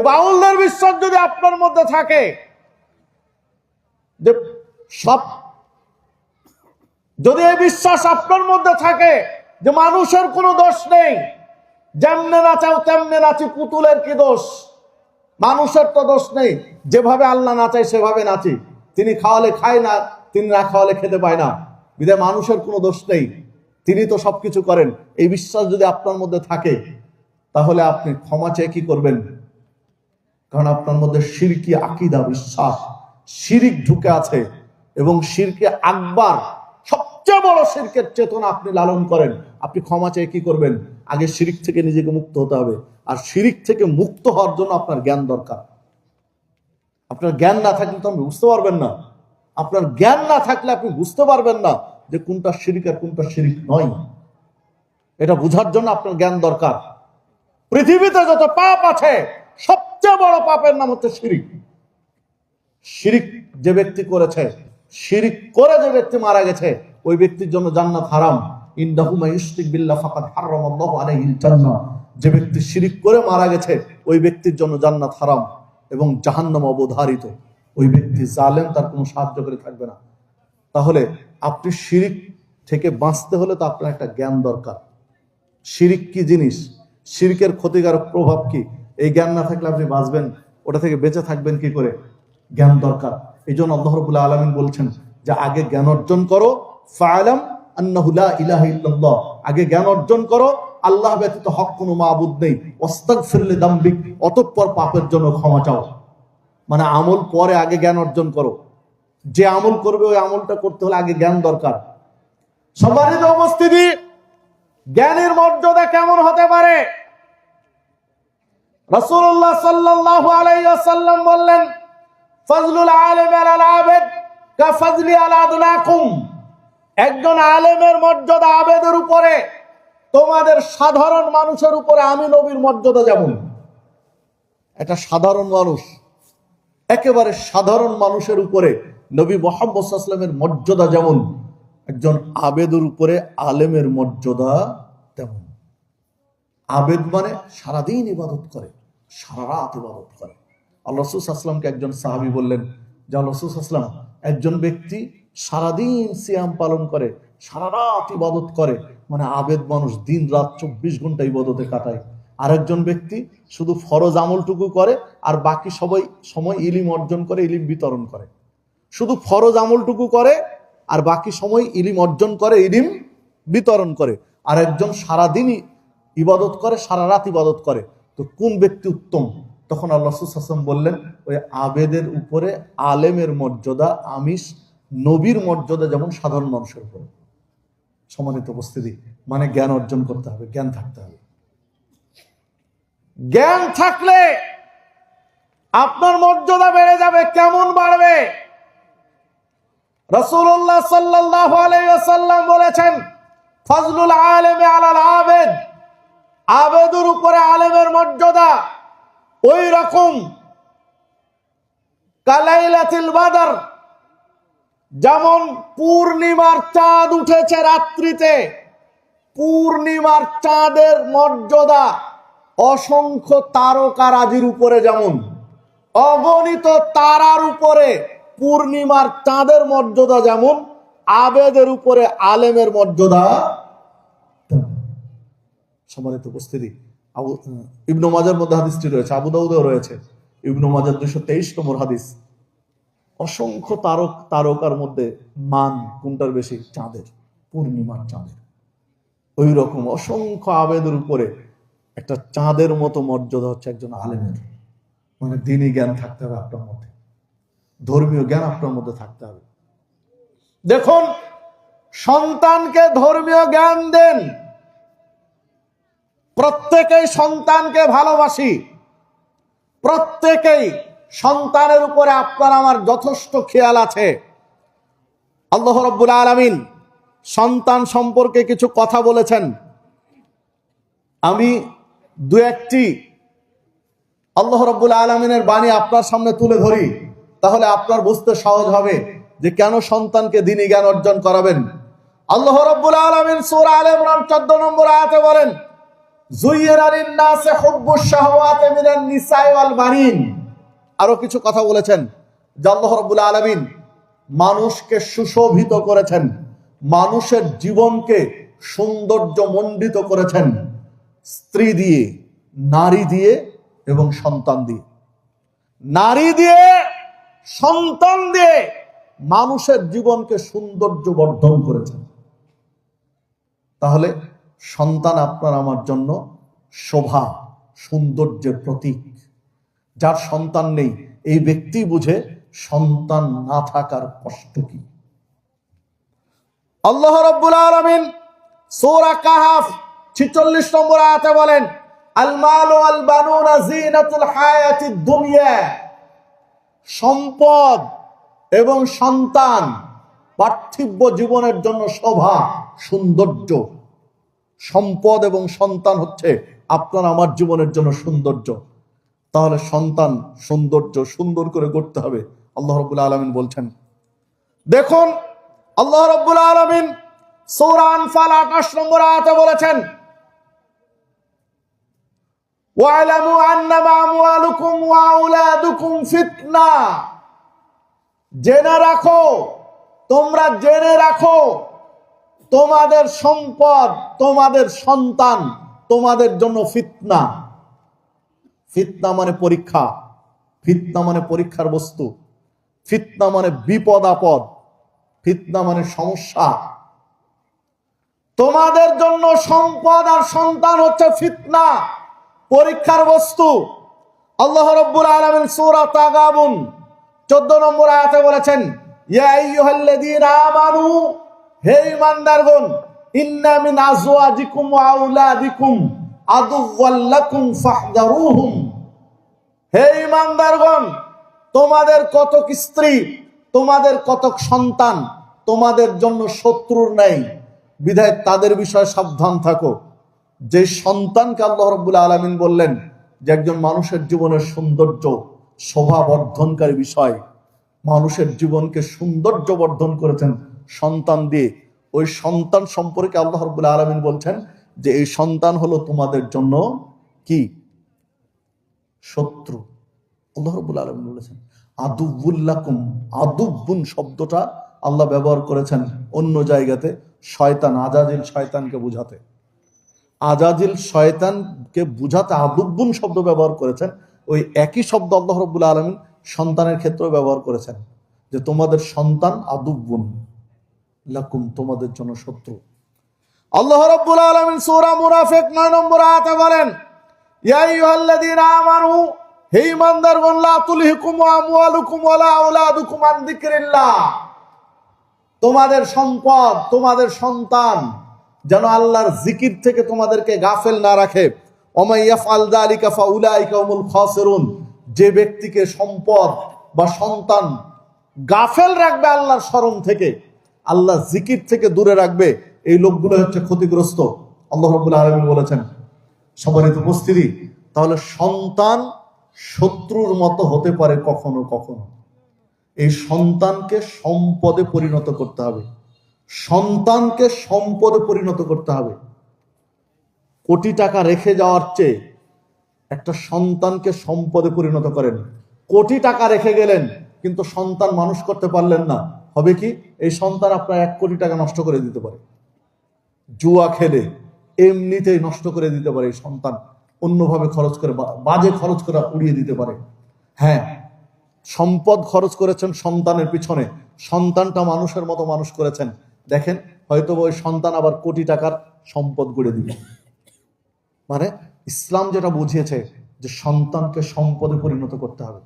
বাউলদের বিশ্বাস যদি আপনার মধ্যে থাকে যে সব, যদি এই বিশ্বাস আপনার মধ্যে থাকে যে মানুষের কোনো দোষ নেই, যেমনে নাচাও তেমনে নাচি, পুতুলের কি দোষ, মানুষের তো দোষ নেই, যেভাবে আল্লাহ নাচাই সেভাবে নাচি, তিনি খাওয়ালে খায় না, তিনি না খাওয়ালে খেতে পায় না, বিধায় মানুষের কোনো দোষ নেই, তিনি তো সবকিছু করেন, এই বিশ্বাস যদি আপনার মধ্যে থাকে, তাহলে আপনি ক্ষমা চেয়ে কি করবেন? কারণ আপনার মধ্যে শিরকি আকীদা, বিশ্বাস, শিরিক ঢুকে আছে, এবং শিরকে আকবার, সবচেয়ে বড় শিরকের চেতনা আপনি লালন করেন। আপনি ক্ষমা চেয়ে কি করবেন? আগে শিরিক থেকে নিজেকে মুক্ত হতে হবে, আর শিরিক থেকে মুক্ত হওয়ার জন্য আপনার জ্ঞান দরকার। আপনার জ্ঞান না থাকলে তো আপনি বুঝতে পারবেন না, আপনার জ্ঞান না থাকলে আপনি বুঝতে পারবেন না যে কোনটা শিরিক আর কোনটা শিরিক নয়। এটা বোঝার জন্য আপনার জ্ঞান দরকার। পৃথিবীতে যত পাপ আছে, সবচেয়ে বড় পাপের নাম হচ্ছে শিরিক। শিরিক যে ব্যক্তি করেছে, শিরিক করে যে ব্যক্তি মারা গেছে, ওই ব্যক্তির জন্য জান্নাত হারাম। ইন্নাহু মান ইউশরিক বিল্লাহ ফাকাদ হারামাল্লাহু আলাইহিল জান্নাহ। যে ব্যক্তি শিরিক করে মারা গেছে, ওই ব্যক্তির জন্য জান্নাত হারাম এবং জাহান্নাম অবধারিত। ওই ব্যক্তি জালেম, তার কোনো সাহায্যকারী থাকবে না। তাহলে আপনি শিরিক থেকে বাঁচতে হলে তো আপনার একটা জ্ঞান দরকার। শিরিক কি জিনিস, শিরিকের ক্ষতিকারক প্রভাব কি, এই জ্ঞান না থাকলে আপনি বাঁচবেন, ওটা থেকে বেঁচে থাকবেন কি করে? জ্ঞান দরকার। এই জন্য আল্লাহ রাব্বুল আলামিন বলছেন যে আগে জ্ঞান অর্জন করো, ফা'লাম আন্নাহু লা ইলাহা ইল্লাল্লাহ, আগে জ্ঞান অর্জন করো আল্লাহ ব্যতীত হক কোনো মাবুদ নেই, ওয়াস্তাগফির লিযামবিক, অতঃপর পাপের জন্য ক্ষমা চাও। মানে আমল পরে, আগে জ্ঞান অর্জন করো। যে আমল করবে ওই আমলটা করতে হলে আগে জ্ঞান দরকার। সম্মানিত উপস্থিতি, জ্ঞানের মর্যাদা কেমন হতে পারে? রাসূলুল্লাহ সাল্লাল্লাহু আলাইহি ওয়াসাল্লাম বললেন, ফাজলুল আলিম আলাল আবিদ কাফাজলি আলা আদনাকুম। একজন আলেমের মর্যাদা আবেদের উপরে, তোমাদের সাধারণ মানুষের উপরে আমি নবীর মর্যাদা যেমন। একটা সাধারণ মানুষ, একেবারে সাধারণ মানুষের উপরে নবী মুহাম্মদ সাল্লাল্লাহু আলাইহি ওয়াসাল্লামের মর্যাদা যেমন, একজন আবেদের উপরে আলেমের মর্যাদা তেমন। আবেদ মানে সারাদিন ইবাদত করে, সারা রাত ইবাদত করে। আল্লাহ রাসূল সাল্লাল্লাহু আলাইহি ওয়াসাল্লামকে একজন সাহাবী বললেন যে আল্লাহ রাসূল সাল্লাল্লাহু আলাইহি ওয়াসাল্লাম, একজন ব্যক্তি সারাদিন সিয়াম পালন করে, সারা রাত ইবাদত করে, মানে আবেদ মানুষ, দিন রাত 24 ঘন্টা ইবাদতে কাটায়। আরেকজন ব্যক্তি শুধু ফরজ আমলটুকু করে আর বাকি সবাই সময় ইলিম অর্জন করে, ইলিম বিতরণ করে। শুধু ফরজ আমলটুকু করে আর বাকি সময় ইলিম অর্জন করে, ইলিম বিতরণ করে। আর একজন সারাদিনই ইবাদত করে, সারা রাত ইবাদত করে। তো কোন ব্যক্তি উত্তম? তখন আল্লাহ রাসূল সাল্লাল্লাহু আলাইহি ওয়াসাল্লাম বললেন, ওই আবেদের উপরে আলেমের মর্যাদা, আমিষ নবীর মর্যাদা যেমন সাধারণ মানুষের উপরে। সম্মানিত উপস্থিতি, মানে জ্ঞান অর্জন করতে হবে, জ্ঞান থাকতে হবে। জ্ঞান থাকলে আপনার মর্যাদা বেড়ে যাবে। কেমন বাড়বে? রাসূলুল্লাহ সাল্লাল্লাহু আলাইহি ওয়াসাল্লাম বলেছেন, ফাজলুল আলেমি আলাল আবেদ, আবেদের উপরে আলেমের মর্যাদা ওই রকম কালাইলাতুল বদর, যেমন পূর্ণিমার চাঁদ উঠেছে রাত্রিতে, পূর্ণিমার চাঁদের মর্যাদা অসংখ্য তারকারাজির উপরে যেমন, অগণিত তারার উপরে পূর্ণিমার চাঁদের মর্যাদা যেমন, আবেদের উপরে আলেমের মর্যাদা। সম্মানিত উপস্থিতি, ইবনে মাজার মধ্যে হাদিসটি রয়েছে, আবু দাউদেও রয়েছে, ইবনে মাজার 223 নম্বর হাদিস। অসংখ্য তারকার মধ্যে মান কোনটার বেশি? চাঁদের, পূর্ণিমার চাঁদের। ওই রকম অসংখ্য আবেদের উপরে একটা চাঁদের মতো মর্যাদা হচ্ছে একজন আলেমের। মানে দ্বীনি জ্ঞান থাকতে হবে আপনার মধ্যে, ধর্মীয় জ্ঞান আপনার মধ্যে থাকতে হবে। দেখুন, সন্তানকে ধর্মীয় জ্ঞান দেন। প্রত্যেকেই সন্তানকে ভালোবাসি, প্রত্যেকেই সন্তানের উপরে আপনার আমার যথেষ্ট খেয়াল আছে। আল্লাহ রাব্বুল আলামিন সন্তান সম্পর্কে কিছু কথা বলেছেন। আমি দু একটি আল্লাহ রাব্বুল আলামিনের বাণী আপনার সামনে তুলে ধরি, তাহলে আপনার বুঝতে সহজ হবে যে কেন সন্তানকে দ্বীনি জ্ঞান অর্জন করাবেন। আল্লাহ রাব্বুল আলামিন সূরা আলে ইমরান 14 নম্বর আয়াতে বলেন, যুয়্যিনা লিন-নাসি হুব্বুশ শাহাওয়াতি মিনান নিসাই ওয়াল বানিন। আরো কিছু কথা বলেছেন যে আল্লাহ রাব্বুল আলামিন মানুষকে সুশোভিত করেছেন, মানুষের জীবনকে সৌন্দর্য মণ্ডিত করেছেন স্ত্রী দিয়ে, নারী দিয়ে এবং সন্তান দিয়ে। নারী দিয়ে, সন্তান দিয়ে মানুষের জীবনকে সৌন্দর্য বর্ধন করেছেন। তাহলে সন্তান আপনার আমার জন্য শোভা, সৌন্দর্যের প্রতীক। যার সন্তান নেই এই ব্যক্তি বুঝে সন্তান না থাকার কষ্ট কি। আল্লাহ রাব্বুল আলামিন সূরা কাহাফ 46 নম্বর আয়াতে বলেন, আল মালু ওয়াল বানুনা জিনাতুল হায়াতিদ দুনিয়া। সম্পদ এবং সন্তান পার্থিব জীবনের জন্য শোভা, সৌন্দর্য। সম্পদ এবং সন্তান হচ্ছে আপনার আমার জীবনের জন্য সৌন্দর্য। তাহলে সন্তান সৌন্দর্য সুন্দর করে গড়তে হবে। আল্লাহ রাব্বুল আলামিন বলছেন, দেখুন আল্লাহ রাব্বুল আলামিন সূরা আনফাল 28 নম্বর আয়াতে বলেছেন, ওয়া'লামু আন্নামা আমওয়ালুকুম ওয়া আওলাদুকুম ফিতনা। জেনে রাখো, তোমরা জেনে রাখো, তোমাদের সম্পদ, তোমাদের সন্তান তোমাদের জন্য ফিতনা। ফিতনা মানে পরীক্ষা, ফিতনা মানে পরীক্ষার বস্তু, ফিতনা মানে বিপদ আপদ, ফিতনা মানে সমস্যা। তোমাদের জন্য সম্পদ আর সন্তান হচ্ছে ফিতনা, পরীক্ষার বস্তু। আল্লাহ রাব্বুল আলামিন সূরা তাগাবুন 14 নম্বর আয়াতে বলেছেন, ইয়া আইয়ুহাল্লাযীনা আমানু, হে ঈমানদারগণ, ইন্না মিন আজওয়াজিকুম ওয়া আওলাদিকুম আদুওয়াল লাকুম ফাহযারুহুম। হে ঈমানদারগণ, তোমাদের কতক স্ত্রী, তোমাদের কতক সন্তান তোমাদের জন্য শত্রুর নাই, বিধায় তাদের বিষয়ে সাবধান থাকো। যে সন্তানকে আল্লাহ রাব্বুল আলামিন বললেন যে একজন মানুষের জীবনের সৌন্দর্য শোভা বর্ধনকারী বিষয়, মানুষের জীবনকে সৌন্দর্য বর্ধন করেছেন সন্তান দিয়ে। ওই সন্তান সম্পর্কে আল্লাহ রাব্বুল আলামিন বলছেন যে এই সন্তান হলো তোমাদের জন্য কি? শত্রু। আল্লাহ রাব্বুল আলামিন বলেছেন আদুউল লাকুম। আদুবুন শব্দটা আল্লাহ ব্যবহার করেছেন অন্য জায়গাতে শয়তান, আজাজিল শয়তানকে বুঝাতে। আজাজিল শয়তানকে বুঝাতে আদুবুন শব্দ ব্যবহার করেছেন। ওই একই শব্দ আল্লাহ রাব্বুল আলামিন সন্তানের ক্ষেত্রেও ব্যবহার করেছেন, যে তোমাদের সন্তান আদুবুন লাকুম, তোমাদের জন্য শত্রু। আল্লাহ রাব্বুল আলামিন সূরা মুনাফিক 9 নম্বর আয়াতে বলেন, ইয়া আইয়ুহাল্লাযীনা আমানু, হে ঈমানদারগণ, লা তুলহিকুম আমওয়ালুকুম ওয়ালা আওলাদুকুম আন যিকরিল্লাহ, তোমাদের সম্পদ, তোমাদের সন্তান যেন আল্লাহর জিকির থেকে তোমাদেরকে গাফেল না রাখে। ওমাই ইয়াফআল যালিকা ফাউলাইকা হুমুল খাসিরুন, যে ব্যক্তিকে সম্পদ বা সন্তান গাফেল রাখবে আল্লাহর স্মরণ থেকে, আল্লাহ জিকির থেকে দূরে রাখবে, এই লোকগুলো হচ্ছে ক্ষতিগ্রস্ত। আল্লাহ রাব্বুল আলামিন বলেছেন। সম্মানিত উপস্থিতি, তাহলে সন্তান শত্রুর মতো হতে পারে কখনো কখনো। এই সন্তানকে সম্পদে পরিণত করতে হবে, সন্তানকে সম্পদে পরিণত করতে হবে। কোটি টাকা রেখে যাওয়ার চেয়ে একটা সন্তানকে সম্পদে পরিণত করেন। কোটি টাকা রেখে গেলেন কিন্তু সন্তান মানুষ করতে পারলেন না, হবে কি? এই সন্তান আপনার 1 কোটি টাকা নষ্ট করে দিতে পারে, জুয়া খেলে এমনিতেই নষ্ট করে দিতে পারে। এই সন্তান অন্যভাবে খরচ করে, বাজে খরচ করে উড়িয়ে দিতে পারে। হ্যাঁ, সম্পদ খরচ করেছেন সন্তানের পিছনে, সন্তানটা মানুষের মতো মানুষ করেছেন, দেখেন হয়তো ওই সন্তান আবার কোটি টাকার সম্পদ গড়ে দিবে। মানে ইসলাম যেটা বুঝিয়েছে যে সন্তানকে সম্পদে পরিণত করতে হবে,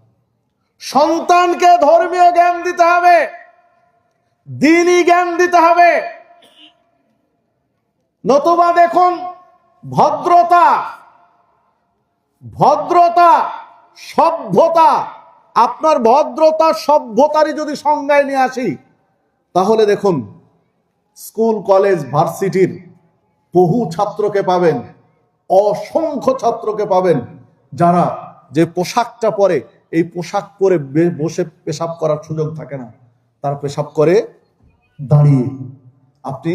সন্তানকে ধর্মীয় জ্ঞান দিতে হবে, দ্বীনি জ্ঞান দিতে হবে। নতুবা দেখুন, ভদ্রতা, ভদ্রতা, সভ্যতা, আপনার ভদ্রতা সভ্যতারই যদি সংজ্ঞায় নিয়ে আসি, তাহলে দেখুন স্কুল কলেজ ভার্সিটির বহু ছাত্রকে পাবেন, অসংখ্য ছাত্রকে পাবেন যারা যে পোশাকটা পরে, এই পোশাক পরে বসে পেশাব করার সুযোগ থাকে না, তারা পেশাব করে দাঁড়িয়ে। আপনি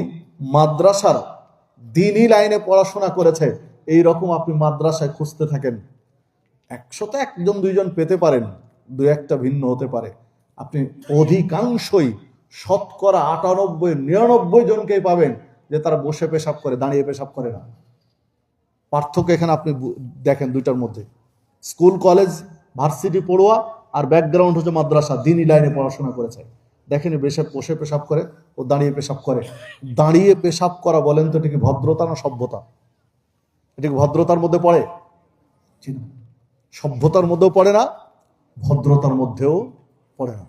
মাদ্রাসার দ্বীনি লাইনে পড়াশোনা করেছে, এই রকম আপনি মাদ্রাসায় খুঁজতে থাকেন, 100তে 1 জন 2 জন পেতে পারেন, 2-1টা ভিন্ন হতে পারে। আপনি অধিকাংশই শতকরা 98-99 জনকেই পাবেন যে তারা বসে পেশাব করে, দাঁড়িয়ে পেশাব করে না। পার্থক্য এখানে আপনি দেখেন দুইটার মধ্যে। স্কুল কলেজ ভার্সিটি পড়ুয়া আর ব্যাকগ্রাউন্ড হচ্ছে মাদ্রাসা, দ্বীনি লাইনে পড়াশোনা করেছে, দেখেন বসে পেশাব করে ও দাঁড়িয়ে পেশাব করে। দাঁড়িয়ে পেশাব করা বলেন তো এটা কি ভদ্রতা না সভ্যতা? এটা কি ভদ্রতার মধ্যে পড়ে? সভ্যতার মধ্যেও পড়ে না, ভদ্রতার মধ্যেও পড়ে না।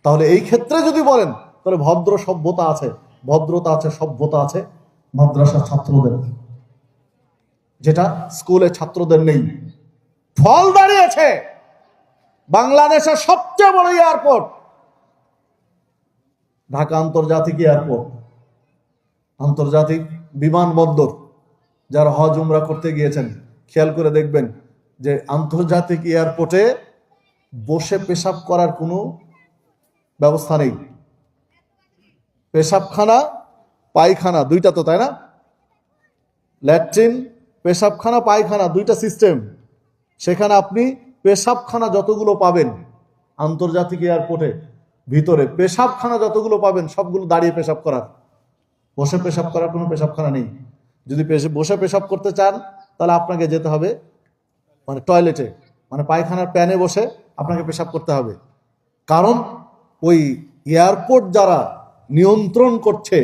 তাহলে এই ক্ষেত্রে যদি বলেন তাহলে ভদ্র সভ্যতা আছে, ভদ্রতা আছে, সভ্যতা আছে মাদ্রাসার ছাত্রদের, যেটা স্কুলে ছাত্রদের নেই। ফল দাঁড়িয়েছে বাংলাদেশের সবচেয়ে বড় এয়ারপোর্ট, ঢাকা আন্তর্জাতিক এয়ারপোর্ট, আন্তর্জাতিক বিমানবন্দর। যারা হজ উমরা করতে গিয়েছেন খেয়াল করে দেখবেন যে আন্তর্জাতিক এয়ারপোর্টে বসে পেশাব করার কোনো ব্যবস্থা নেই। পেশাবখানা পায়খানা দুইটা তো, তাই না? ল্যাট্রিন, পেশাবখানা, পায়খানা দুইটা সিস্টেম। সেখানে আপনি পেশাবখানা যতগুলো পাবেন আন্তর্জাতিক এয়ারপোর্টে ভিতরে, পেশাবখানা যতগুলো পাবেন সবগুলো দাঁড়িয়ে পেশাব করার, বসে পেশাব করার কোনো পেশাবখানা নেই। যদি বসে পেশাব করতে চান তাহলে আপনাকে যেতে হবে মানে টয়লেটে, মানে পায়খানার প্যানে বসে আপনাকে পেশাব করতে হবে। কারণ ওই এয়ারপোর্ট যারা নিয়ন্ত্রণ করছে,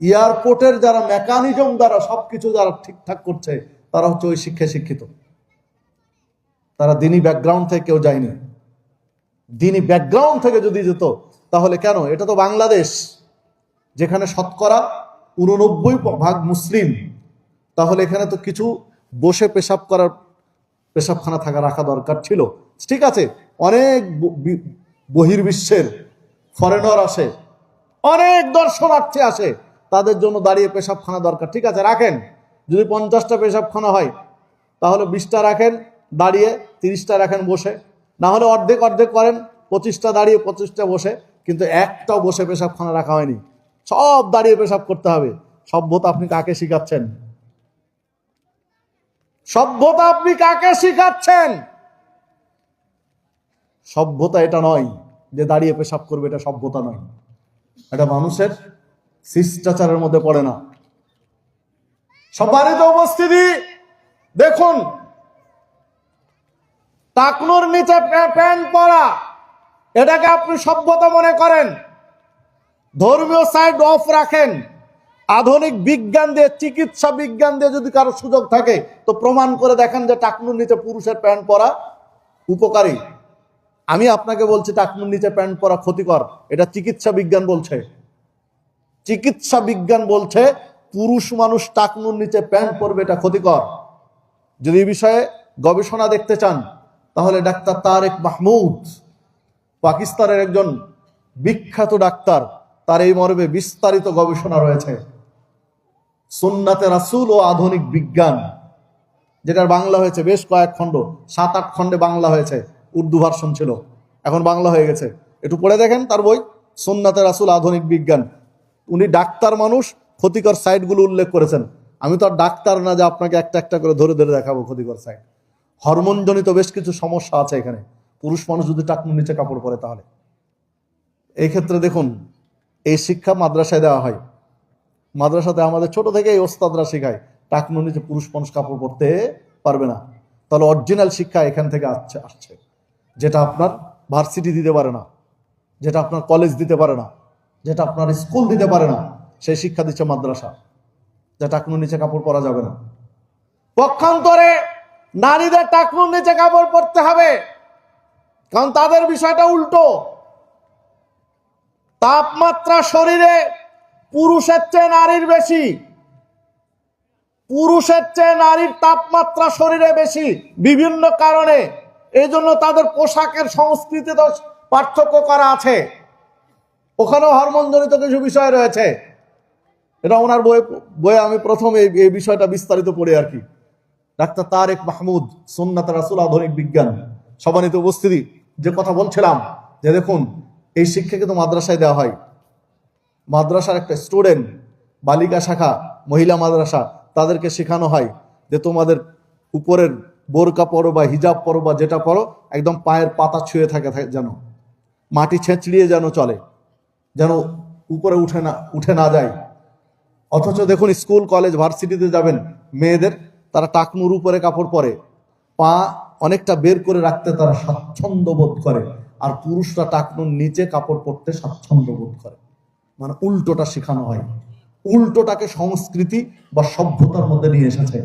এয়ারপোর্টের যারা মেকানিজম দ্বারা সবকিছু যারা ঠিকঠাক করছে, তারা হচ্ছে ওই শিক্ষায় শিক্ষিত, তারা দ্বীনি ব্যাকগ্রাউন্ড থেকে কেউ যায়নি। দ্বীনি ব্যাকগ্রাউন্ড থেকে যদি যেত তাহলে কেন? এটা তো বাংলাদেশ, যেখানে শতকরা 89% মুসলিম, তাহলে এখানে তো কিছু বসে পেশাব করার পেশাবখানা রাখা দরকার ছিল। ঠিক আছে, অনেক বহির্বিশ্বের ফরেনার আসে, অনেক দর্শনার্থী আসে, তাদের জন্য দাঁড়িয়ে পেশাবখানা দরকার, ঠিক আছে রাখেন। যদি 50টা পেশাবখানা হয় তাহলে 20টা রাখেন, দাঁড়িয়ে, 30টা রাখেন বসে, না হলে অর্ধেক অর্ধেক করেন, 25টা দাঁড়িয়ে 25টা বসে, কিন্তু একটাও বসে পেশাবখানা রাখা হয়নি, সব দাঁড়িয়ে পেশাব করতে হবে। সভ্যতা আপনি কাকে শিখাচ্ছেন? সভ্যতা আপনি কাকে শিখাচ্ছেন? সভ্যতা এটা নয় যে দাঁড়িয়ে পেশাব করবে, এটা সভ্যতা নয়, এটা মানুষের শিষ্টাচারের মধ্যে পড়ে না। সম্মানিত উপস্থিতি, দেখুন, টাকনুর নিচে প্যান্ট পরা, এটাকে আপনি সভ্যতা মনে করেন, ধর্মীয় সাইড অফ রাখেন। আধুনিক বিজ্ঞান দিয়ে, চিকিৎসা বিজ্ঞান দিয়ে যদি কারো সুযোগ থাকে তো প্রমাণ করে দেখেন যে টাকনুর নিচে পুরুষের প্যান্ট পরা উপকারী। আমি আপনাকে বলছি টাকনুর নিচে প্যান্ট পরা ক্ষতিকর, এটা চিকিৎসা বিজ্ঞান বলছে। চিকিৎসা বিজ্ঞান বলছে পুরুষ মানুষ টাকনুর নিচে প্যান্ট পরবে, এটা ক্ষতিকর। যদি এই বিষয়ে গবেষণা দেখতে চান তাহলে ডাক্তার তারেক মাহমুদ, পাকিস্তানের একজন বিখ্যাত ডাক্তার, তার এই মর্মে বিস্তারিত গবেষণা রয়েছে। সুন্নাতে রাসূল ও আধুনিক বিজ্ঞান, যেটার বাংলা হয়েছে বেশ কয়েক খণ্ড, 7-8 খণ্ডে বাংলা হয়েছে, উর্দু ভার্সন ছিল, এখন বাংলা হয়ে গেছে। একটু পড়ে দেখেন তার বই, সুন্নাতে রাসূল আধুনিক বিজ্ঞান। উনি ডাক্তার মানুষ, ক্ষতিকর সাইডগুলো উল্লেখ করেছেন। আমি তো আর ডাক্তার না যে আপনাকে একটা একটা করে ধরে ধরে দেখাবো ক্ষতিকর সাইড। হরমোনজনিত বেশ কিছু সমস্যা আছে এখানে, পুরুষ মানুষ যদি টাকনুর নিচে কাপড় পরে তাহলে। এই ক্ষেত্রে দেখুন, এই শিক্ষা মাদ্রাসায় দেওয়া হয়। মাদ্রাসাতে আমাদের ছোট থেকে এই ওস্তাদরা শেখায় টাকনুর নিচে পুরুষ মানুষ কাপড় পরতে পারবে না। তাহলে অরিজিনাল শিক্ষা এখান থেকে আসছে, যেটা আপনার ভার্সিটি দিতে পারে না, যেটা আপনার কলেজ দিতে পারে না, যেটা আপনার স্কুল দিতে পারে না, সেই শিক্ষা দিচ্ছে মাদ্রাসা, যে টাকনুর নিচে কাপড় পরা যাবে না। পক্ষান্তরে নারীদের টাকনুর নিচে কাপড় পরতে হবে, কারণ তাদের বিষয়টা উল্টো। তাপমাত্রা শরীরে পুরুষের চেয়ে নারীর বেশি, পুরুষের চেয়ে নারীর তাপমাত্রা শরীরে বেশি বিভিন্ন কারণে। এই জন্য তাদের পোশাকের সংস্কৃতিতে পার্থক্য করা আছে, ওখানেও হরমোনজনিত কিছু বিষয় রয়েছে। এটা ওনার বইয়ে আমি প্রথম এই বিষয়টা বিস্তারিত পড়ি আর কি। ডাক্তার তারেক মাহমুদ, সুন্নাতে রাসূল আধুনিক বিজ্ঞান। সম্মানিত উপস্থিতি, যে কথা বলছিলাম যে দেখুন, এই শিক্ষা কিন্তু মাদ্রাসায় দেওয়া হয়। মাদ্রাসার একটা স্টুডেন্ট, বালিকা শাখা, মহিলা মাদ্রাসা, তাদেরকে শেখানো হয় যে তোমাদের উপরের বোরকা পরো বা হিজাব পরো বা যেটা পরো, একদম পায়ের পাতা ছুঁয়ে থাকে, যেন মাটি ছেঁচড়িয়ে যেন চলে, যেন উপরে উঠে না যায়। অথচ দেখুন, স্কুল কলেজ ভার্সিটিতে যাবেন, মেয়েদের তারা টাকনুর উপরে কাপড় পরে, পা অনেকটা বের করে রাখতে তারা স্বাচ্ছন্দ্য বোধ করে, আর পুরুষরা টাকনুর নিচে কাপড় পরতে স্বাচ্ছন্দ্য বোধ করে। মানে উল্টোটা শেখানো হয়, উল্টোটাকে সংস্কৃতি বা সভ্যতার মধ্যে নিয়ে এসেছে।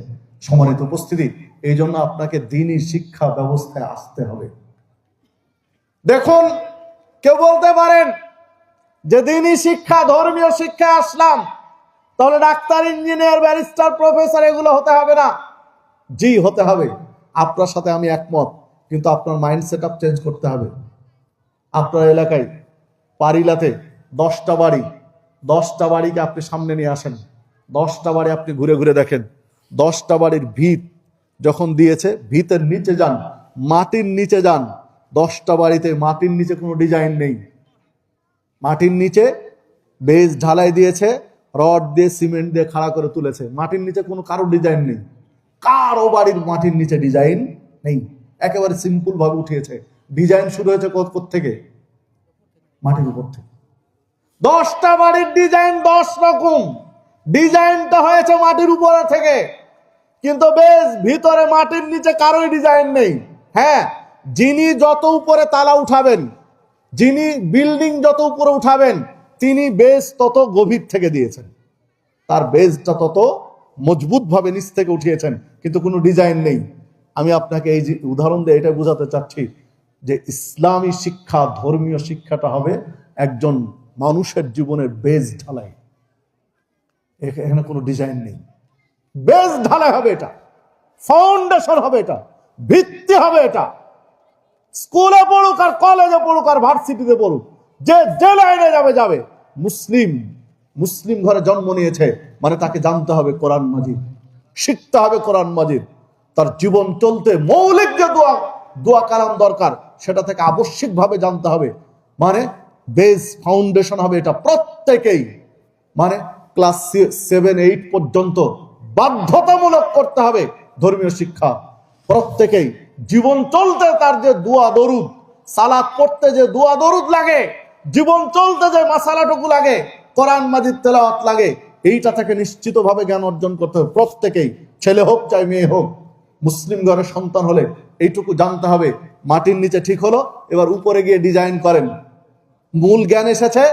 সম্মানিত উপস্থিতি, এই জন্য আপনাকে দ্বীনি শিক্ষা ব্যবস্থায় আসতে হবে। দেখুন, কেউ বলতে পারেন যে দ্বীনি শিক্ষা, ধর্মীয় শিক্ষা আসলাম, তাহলে ডাক্তার, ইঞ্জিনিয়ার, ব্যারিস্টার, প্রফেসর এগুলো হতে হবে না। জি, হতে হবে, আপনার সাথে আমি একমত, কিন্তু আপনার মাইন্ড সেট আপ চেঞ্জ করতে হবে। আপনার এলাকায় পারিলাতে 10টা বাড়ি, 10টা বাড়িকে আপনি সামনে নিয়ে আসেন, 10টা বাড়ি আপনি ঘুরে ঘুরে দেখেন। 10টা বাড়ির ভিত যখন দিয়েছে, ভিতের নিচে যান, মাটির নিচে যান, 10টা বাড়িতে মাটির নিচে কোনো ডিজাইন নেই। মাটির নিচে বেজ ঢালাই দিয়েছে, রড দিয়ে সিমেন্ট দিয়ে খাড়া করে তুলেছে, মাটির নিচে কোনো কারো ডিজাইন নেই। কারো বাড়ির মাটির নিচে ডিজাইন নেই, একেবারে সিম্পল ভাবে উঠিয়েছে। ডিজাইন শুরু হয়েছে থেকে? মাটির উপর থেকে। 10টা বাড়ির ডিজাইন 10 রকম, ডিজাইনটা হয়েছে মাটির উপরে থেকে, কিন্তু বেশ ভিতরে মাটির নিচে কারোই ডিজাইন নেই। হ্যাঁ, যিনি যত উপরে তালা উঠাবেন, যিনি বিল্ডিং যত উপরে উঠাবেন, তিনি বেস তত গভীর থেকে দিয়েছেন, তার বেসটা তত মজবুত ভাবে নিচ থেকে উঠিয়েছেন, কিন্তু কোনো ডিজাইন নেই। আমি আপনাকে এই যে উদাহরণ দিয়ে এটা বোঝাতে চাচ্ছি যে ইসলামী শিক্ষা, ধর্মীয় শিক্ষাটা হবে একজন মানুষের জীবনের বেস ঢালাই। এখানে কোনো ডিজাইন নেই, বেস ঢালাই হবে, এটা ফাউন্ডেশন হবে, এটা ভিত্তি হবে। এটা স্কুলে পড়ুক আর কলেজে পড়ুক আর ভার্সিটিতে পড়ুক, যে লাইনে যাবে। মুসলিম ঘরে জন্ম নিয়েছে মানে তাকে জানতে হবে কোরআন মাজিদ, শিখতে হবে কোরআন মাজিদ। তার জীবন চলতে মৌলিক যে দোয়া কালাম দরকার সেটা থেকে আবশ্যিকভাবে জানতে হবে। মানে বেস ফাউন্ডেশন হবে এটা প্রত্যেকেই, মানে ক্লাস 7-8 পর্যন্ত বাধ্যতামূলক করতে হবে ধর্মীয় শিক্ষা প্রত্যেকেই। জীবন চলতে তার যে দোয়া দরুদ, সালাত পড়তে যে দোয়া দরুদ লাগে, জীবন চলতে যে মাসালাটুকু লাগে, কোরআন মাজিদ তেলাওয়াত লাগে, এইটা থেকে নিশ্চিতভাবে জ্ঞান অর্জন করতে হবে প্রত্যেকেই, ছেলে হোক চাই মেয়ে হোক। মুসলিম ঘরের সন্তান হলে এইটুকু জানতে হবে। মাটির নিচে ঠিক হলো, এবার উপরে গিয়ে ডিজাইন করেন। মূল জ্ঞান এসেছে,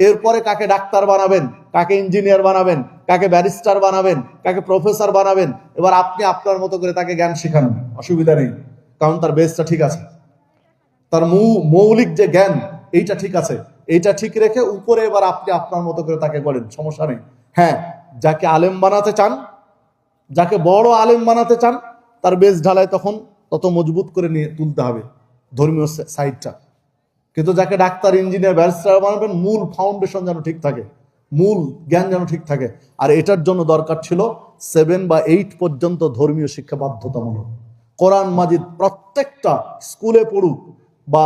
এরপরে কাকে ডাক্তার বানাবেন, কাকে ইঞ্জিনিয়ার বানাবেন, কাকে ব্যারিস্টার বানাবেন, কাকে প্রফেসর বানাবেন, এবার আপনি আপনার মতো করে তাকে জ্ঞান শেখান, অসুবিধা নেই, কারণ তার বেসটা ঠিক আছে, তার মৌলিক যে জ্ঞান এইটা ঠিক আছে। এইটা ঠিক রেখে উপরে এবার আপনি আপনার মতো করে তাকে করেন, সমস্যা নেই। হ্যাঁ, যাকে আলেম বানাতে চান, যাকে বড় আলেম বানাতে চান, তার বেস ঢালাই তখন তত মজবুত করে নিয়ে তুলতে হবে ধর্মীয় সাইডটা। কিন্তু যাকে ডাক্তার, ইঞ্জিনিয়ার, ব্যারিস্টার বানাবেন, মূল ফাউন্ডেশন যেন ঠিক থাকে, মূল জ্ঞান যেন ঠিক থাকে। আর এটার জন্য দরকার ছিল 7 বা 8 পর্যন্ত ধর্মীয় শিক্ষা বাধ্যতামূলক। কোরআন মাজিদ প্রত্যেকটা স্কুলে পড়ুক, বা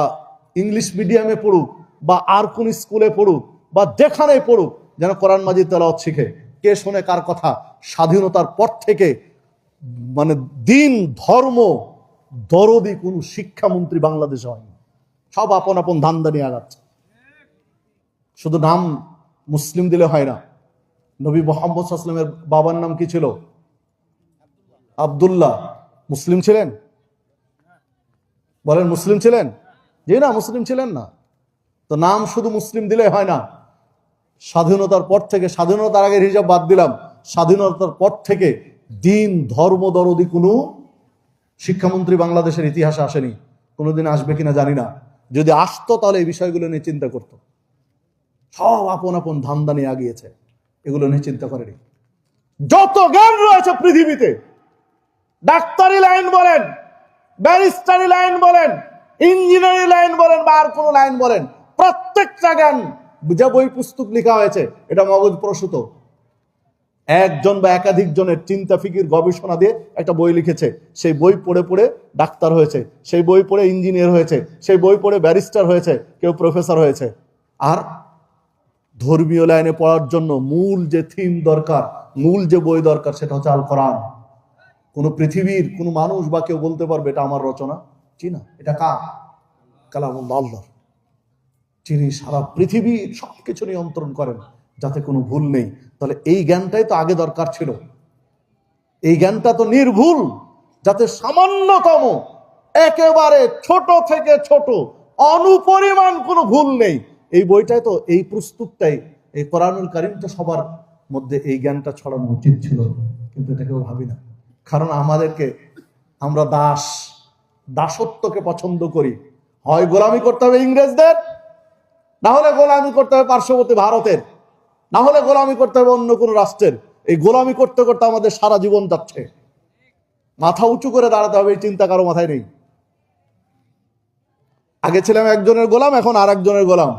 ইংলিশ মিডিয়ামে পড়ুক, বা আর কোন স্কুলে পড়ুক, বা যেখানে পড়ুক, যেন কোরআন মাজিদ তেলাওয়াত শিখে। কে শোনে কার কথা? স্বাধীনতার পর থেকে মানে দিন ধর্ম দরদি কোন শিক্ষামন্ত্রী বাংলাদেশে হয়নি। সব আপন আপন ধান্দা নিয়ে আগাচ্ছে। শুধু নাম মুসলিম দিলে হয় না। নবী মুহাম্মদ সাল্লাল্লাহু আলাইহি ওয়াসাল্লামের বাবার নাম কি ছিল? আব্দুল্লাহ। মুসলিম ছিলেন? বলেন, মুসলিম ছিলেন? জি না, মুসলিম ছিলেন না। তো নাম শুধু মুসলিম দিলে হয় না। স্বাধীনতার পর থেকে, স্বাধীনতার আগের হিসাব বাদ দিলাম, স্বাধীনতার পর থেকে দিন ধর্ম দরদি কোনো শিক্ষামন্ত্রী বাংলাদেশের ইতিহাসে আসেনি। কোনোদিন আসবে কিনা জানি না। যদি আসতো তাহলে এই বিষয়গুলো নিয়ে চিন্তা করত। সব আপন আপন ধান্দা নিয়ে আগিয়েছে, এগুলো নিয়ে চিন্তা করেনি। যত জ্ঞান রয়েছে পৃথিবীতে, ডাক্তারি লাইন বলেন, ব্যারিস্টারি লাইন বলেন, ইঞ্জিনিয়ারিং লাইন বলেন, বা আর কোনো লাইন বলেন, প্রত্যেকটা জ্ঞান যে বই পুস্তক লেখা হয়েছে এটা মগজ প্রসূত। একজন বা একাধিক জনের চিন্তা ফিকির গবেষণা দিয়ে একটা বই লিখেছে। সেই বই পড়ে পড়ে ডাক্তার হয়েছে, সেই বই পড়ে ইঞ্জিনিয়ার হয়েছে, সেই বই পড়ে ব্যারিস্টার হয়েছে, কেউ প্রফেসর হয়েছে। আর ধর্মীয় লাইনে পড়ার জন্য মূল যে থিম দরকার, মূল যে বই দরকার, সেটা হচ্ছে আল কোরআন। কোন পৃথিবীর কোন মানুষ বা কেউ বলতে পারবে এটা আমার রচনা? জি না, এটা কার? কালামুল্লাহ আল্লাহর। যিনি সারা পৃথিবীর সবকিছু নিয়ন্ত্রণ করেন, যাতে কোনো ভুল নেই। তাহলে এই জ্ঞানটাই তো আগে দরকার ছিল। এই জ্ঞানটা তো নির্ভুল, যাতে সামান্যতম, একেবারে ছোট থেকে ছোট অনুপরিমাণ কোনো ভুল নেই। এই বইটাই তো, এই প্রস্তুতটাই, এই কোরআনুল কারীমটা সবার মধ্যে এই জ্ঞানটা ছড়ানো উচিত ছিল, কিন্তু এটা কেউ ভাবি না। কারণ আমরা দাসত্বকে পছন্দ করি। হয় গোলামি করতে হবে ইংরেজদের, না হলে গোলামি করতে হবে পার্শ্ববর্তী ভারতের, না হলে গোলামি করতে হবে অন্য কোনো রাষ্ট্রের। এই গোলামি করতে করতে আমাদের সারা জীবন যাচ্ছে। মাথা উঁচু করে দাঁড়াতে হবে, এই চিন্তা কারো মাথায় নেই। আগে ছিলাম একজনের গোলাম, এখন আর একজনের গোলাম।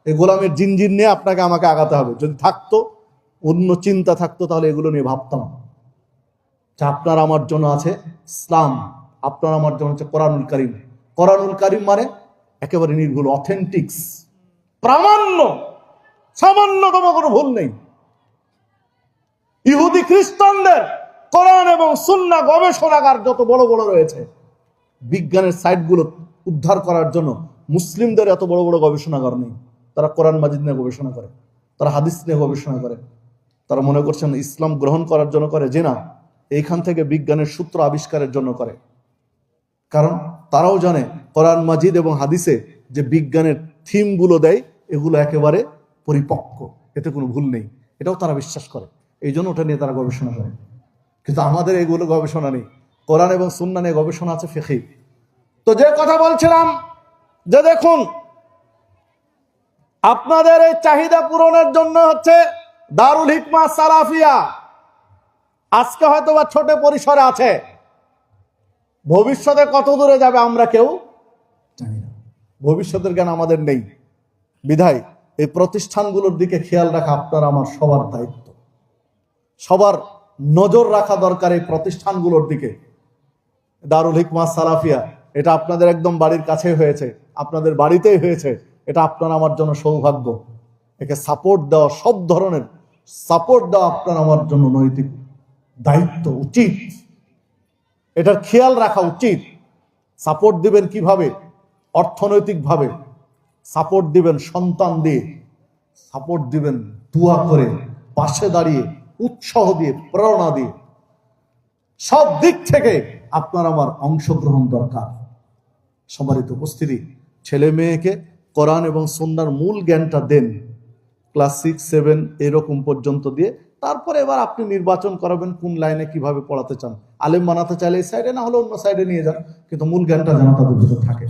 এই গোলামের জিনজিন নিয়ে আপনাকে আমাকে আগাতে হবে। যদি থাকতো, অন্য চিন্তা থাকতো, তাহলে এগুলো নিয়ে ভাবতাম। যা আপনার আমার জন্য আছে ইসলাম, আপনার আমার জন্য হচ্ছে কোরআনুল কারীম। কোরআনুল কারীম মানে একেবারে নির্ভুল, অথেন্টিক্স, প্রামাণ্য, সামান্যতম কোনো ভুল নেই। ইহুদি খ্রিস্টানদের কোরআন এবং সুন্নাহ গবেষণাগার যত বড় বড় রয়েছে, বিজ্ঞানের সাইটগুলো উদ্ধার করার জন্য মুসলিমদের এত বড় বড় গবেষণাগার নেই। তারা কোরআন মাজিদ নিয়ে গবেষণা করে, তারা হাদিস নিয়ে গবেষণা করে। তারা মনে করছেন ইসলাম গ্রহণ করার জন্য করে, যে না, এইখান থেকে বিজ্ঞানের সূত্র আবিষ্কারের জন্য করে। কারণ তারাও জানে কোরআন মাজিদ এবং হাদিসে যে বিজ্ঞানের থিমগুলো দেয়, এগুলো একেবারে পরিপক্ক, এতে কোনো ভুল নেই, এটাও তারা বিশ্বাস করে। এই জন্য ওটা নিয়ে তারা গবেষণা করে। কিন্তু আমাদের এগুলো গবেষণা নেই। কোরআন এবং সুন্নাহ নিয়ে গবেষণা আছে ফিকহি। তো যে কথা বলছিলাম, যে দেখুন, আপনাদের এই চাহিদা পূরণের জন্য হচ্ছে দারুল হিকমাহ সালাফিয়া আজকে হয়তো বা ছোট পরিসরে আছে, ভবিষ্যতে কত দূরে যাবে আমরা কেউ জানি না। ভবিষ্যতের জ্ঞান আমাদের নেই। বিধায় এই প্রতিষ্ঠানগুলোর দিকে খেয়াল রাখা আপনার আমার সবার দায়িত্ব। সবার নজর রাখা দরকার এই প্রতিষ্ঠানগুলোর দিকে। দারুল হিকমা সালাফিয়া, এটা আপনাদের একদম বাড়ির কাছে হয়েছে, আপনাদের বাড়িতেই হয়েছে। এটা আপনার আমার জন্য সৌভাগ্য। একে সাপোর্ট দেওয়া, সব ধরনের সাপোর্ট দেওয়া আপনার আমার জন্য নৈতিক দায়িত্ব, উচিত। এটার খেয়াল রাখা উচিত। সাপোর্ট দিবেন কিভাবে? অর্থনৈতিকভাবে সাপোর্ট দিবেন, সন্তান দিয়ে সাপোর্ট দিবেন, দোয়া করে, পাশে দাঁড়িয়ে, উৎসাহ দিয়ে, প্রেরণা দিয়ে। সব দিক থেকে আপনার আমার অংশগ্রহণ দরকার। সম্মানিত উপস্থিতি, ছেলে মেয়েকে কোরআন এবং সুন্নাহর মূল জ্ঞানটা দেন, ক্লাস 6, 7 এরকম পর্যন্ত দিয়ে। তারপরে এবার আপনি নির্বাচন করাবেন কোন লাইনে কিভাবে পড়াতে চান। আলেম বানাতে চাইলে এই সাইডে, না হলে অন্য সাইডে নিয়ে যান, কিন্তু মূল জ্ঞানটা যেন তাদের ভিতরে থাকে।